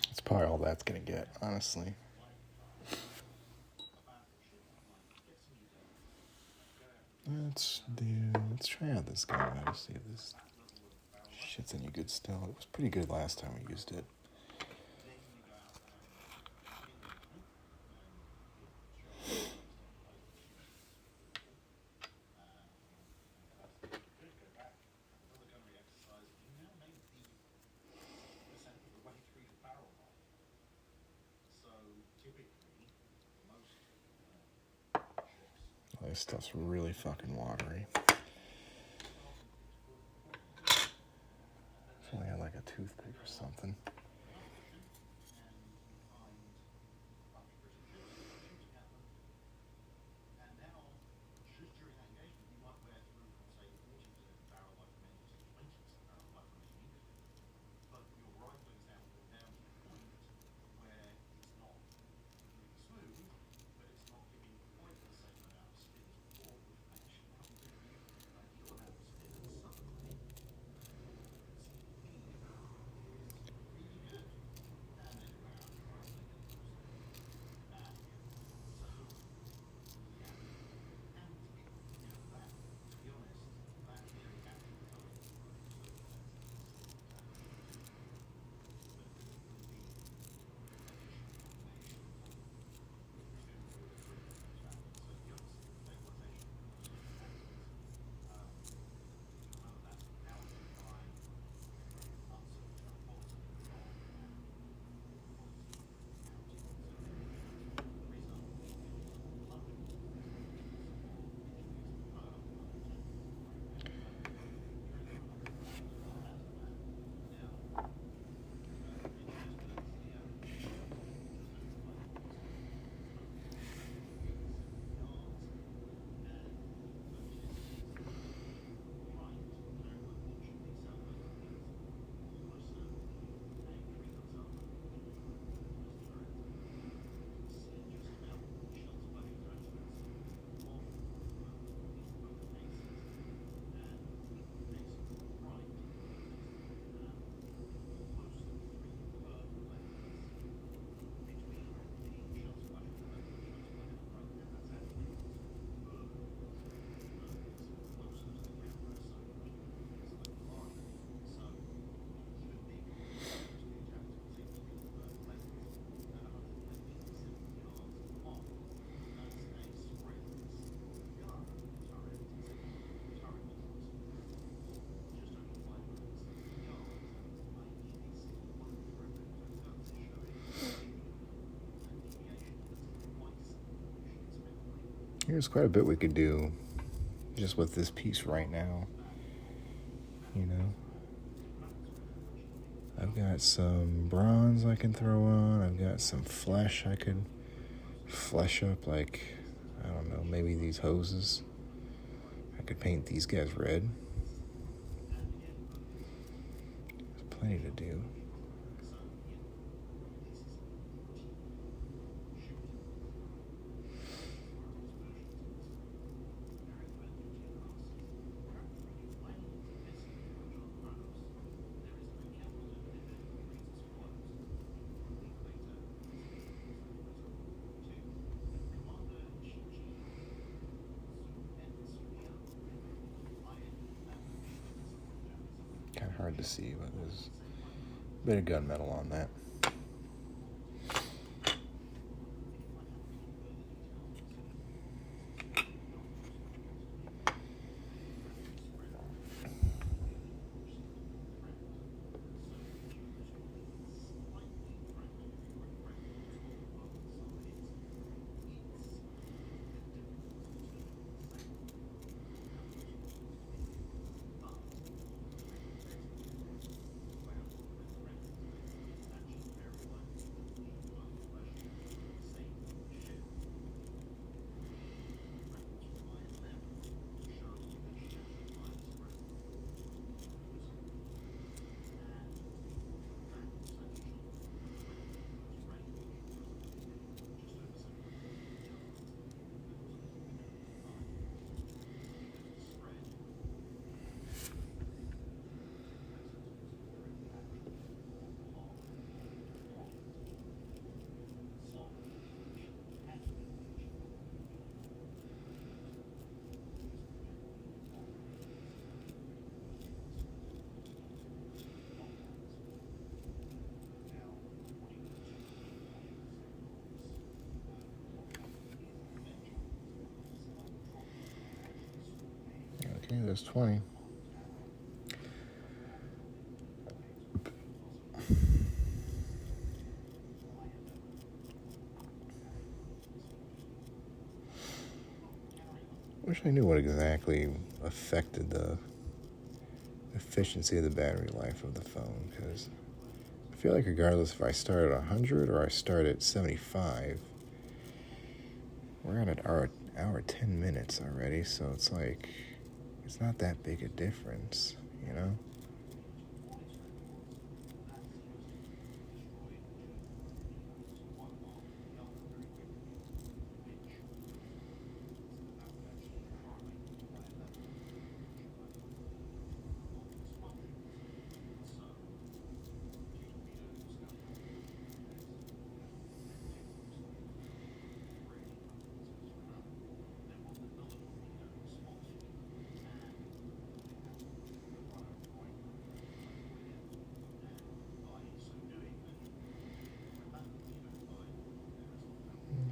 That's probably all that's gonna get, honestly. Let's try out this guy now to see if this shit's any good still. It was pretty good last time we used it. This stuff's really fucking watery. If only I had like a toothpick or something. There's quite a bit we could do just with this piece right now, you know. I've got some bronze I can throw on. I've got some flesh I could flesh up, like, I don't know, maybe these hoses. I could paint these guys red. There's plenty to do. Kind of hard to see, but there's a bit of gunmetal on that. Okay, there's 20. Wish I knew what exactly affected the efficiency of the battery life of the phone, because I feel like regardless if I start at 100 or I start at 75, we're at an hour 10 minutes already, so it's like, it's not that big a difference, you know?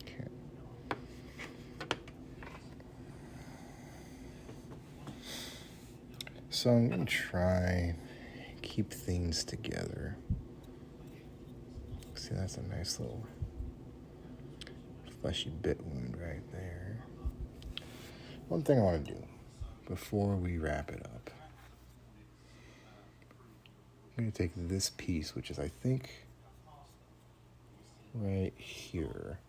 Okay. So I'm going to try keep things together. See, that's a nice little fleshy bit wound right there. One thing I want to do before we wrap it up, I'm going to take this piece, which is, I think, right here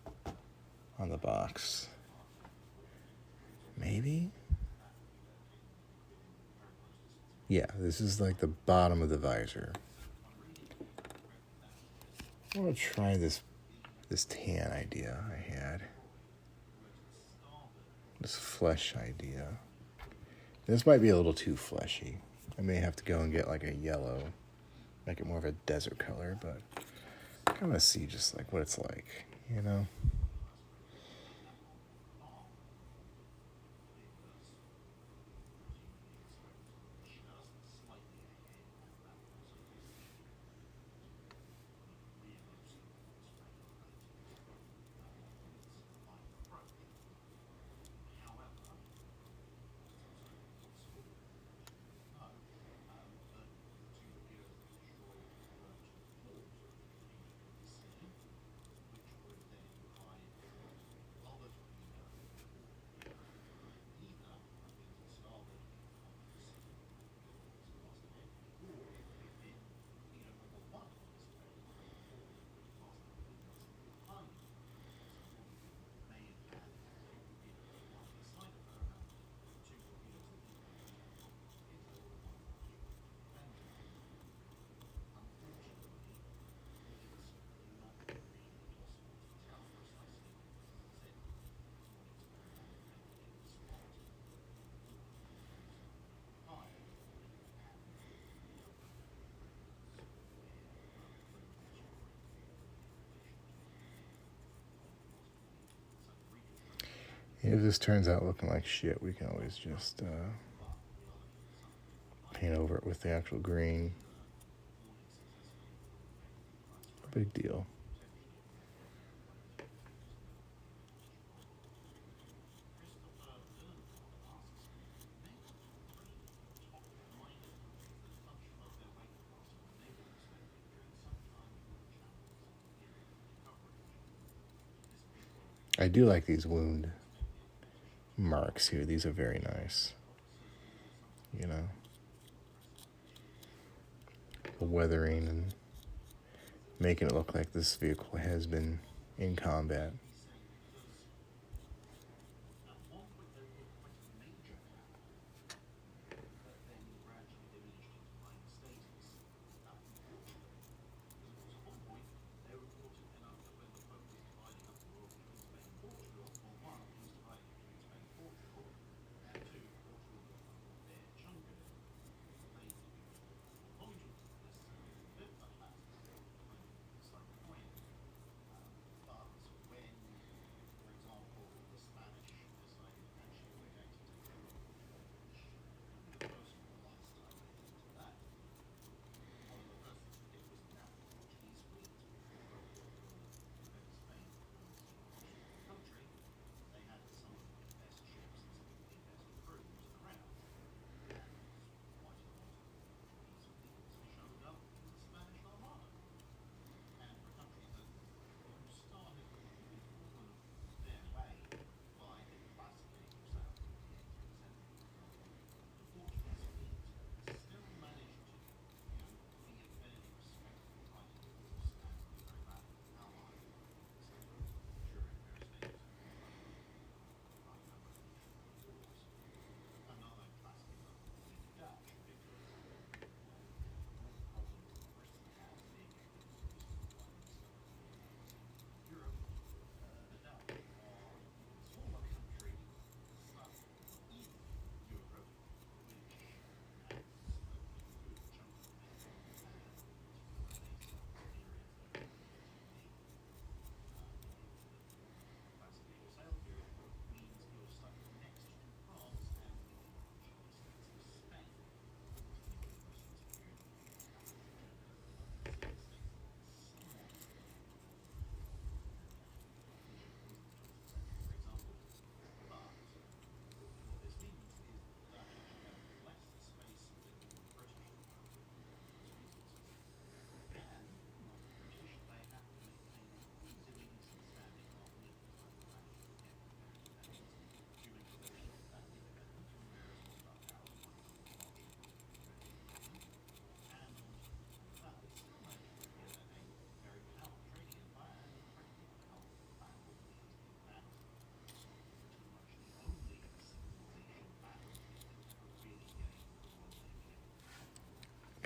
on the box. Maybe? Yeah, this is like the bottom of the visor. I want to try this tan idea I had. This flesh idea. This might be a little too fleshy. I may have to go and get like a yellow, make it more of a desert color, but I kind of see just like what it's like, you know? If this turns out looking like shit, we can always just paint over it with the actual green. No big deal. I do like these wound marks here. These are very nice. You know, the weathering and making it look like this vehicle has been in combat.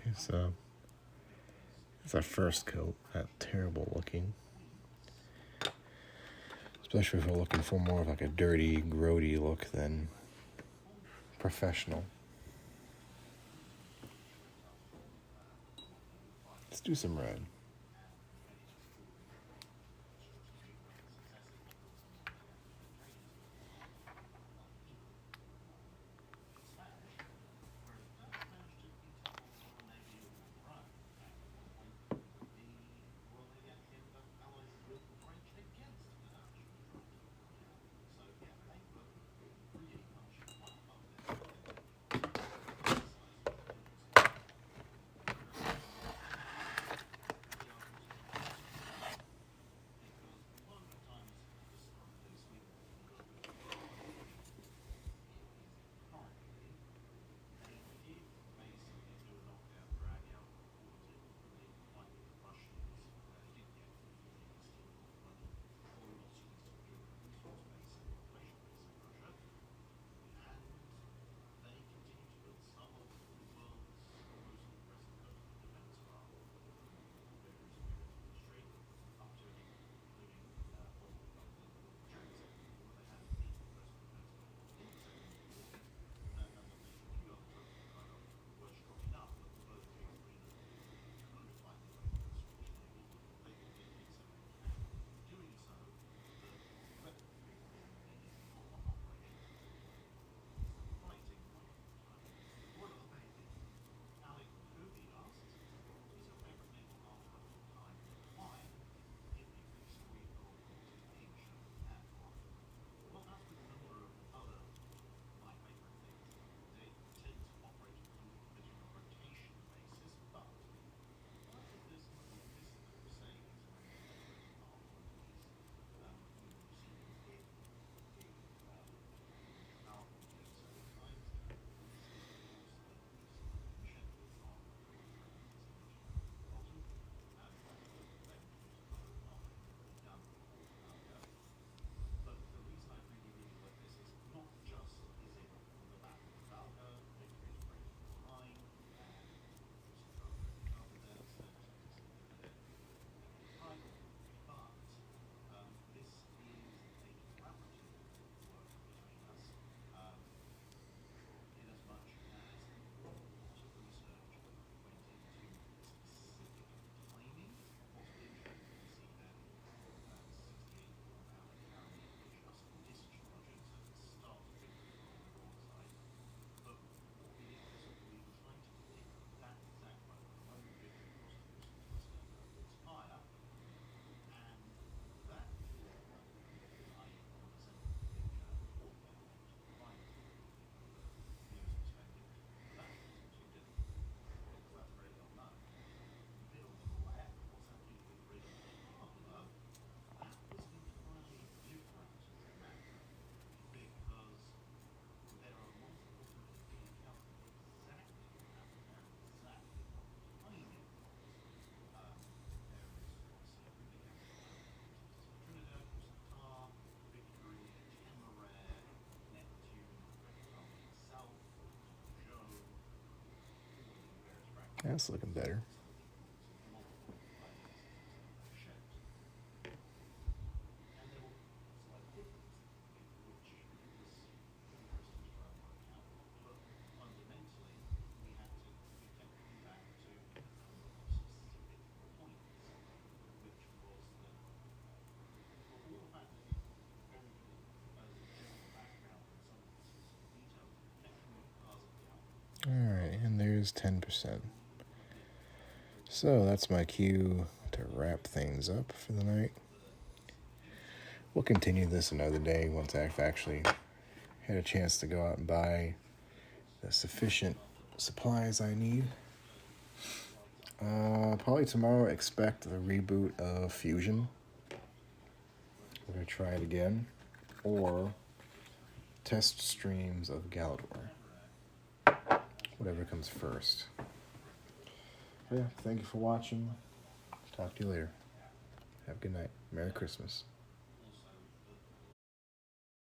Okay, so it's our first coat. Not terrible looking. Especially if we're looking for more of like a dirty, grody look than professional. Let's do some red. That's looking better. Alright, and there's 10%. So that's my cue to wrap things up for the night. We'll continue this another day once I've actually had a chance to go out and buy the sufficient supplies I need. Probably tomorrow expect the reboot of Fusion. We're going to try it again. Or test streams of Galador. Whatever comes first. But yeah, thank you for watching. Talk to you later. Have a good night. Merry Christmas.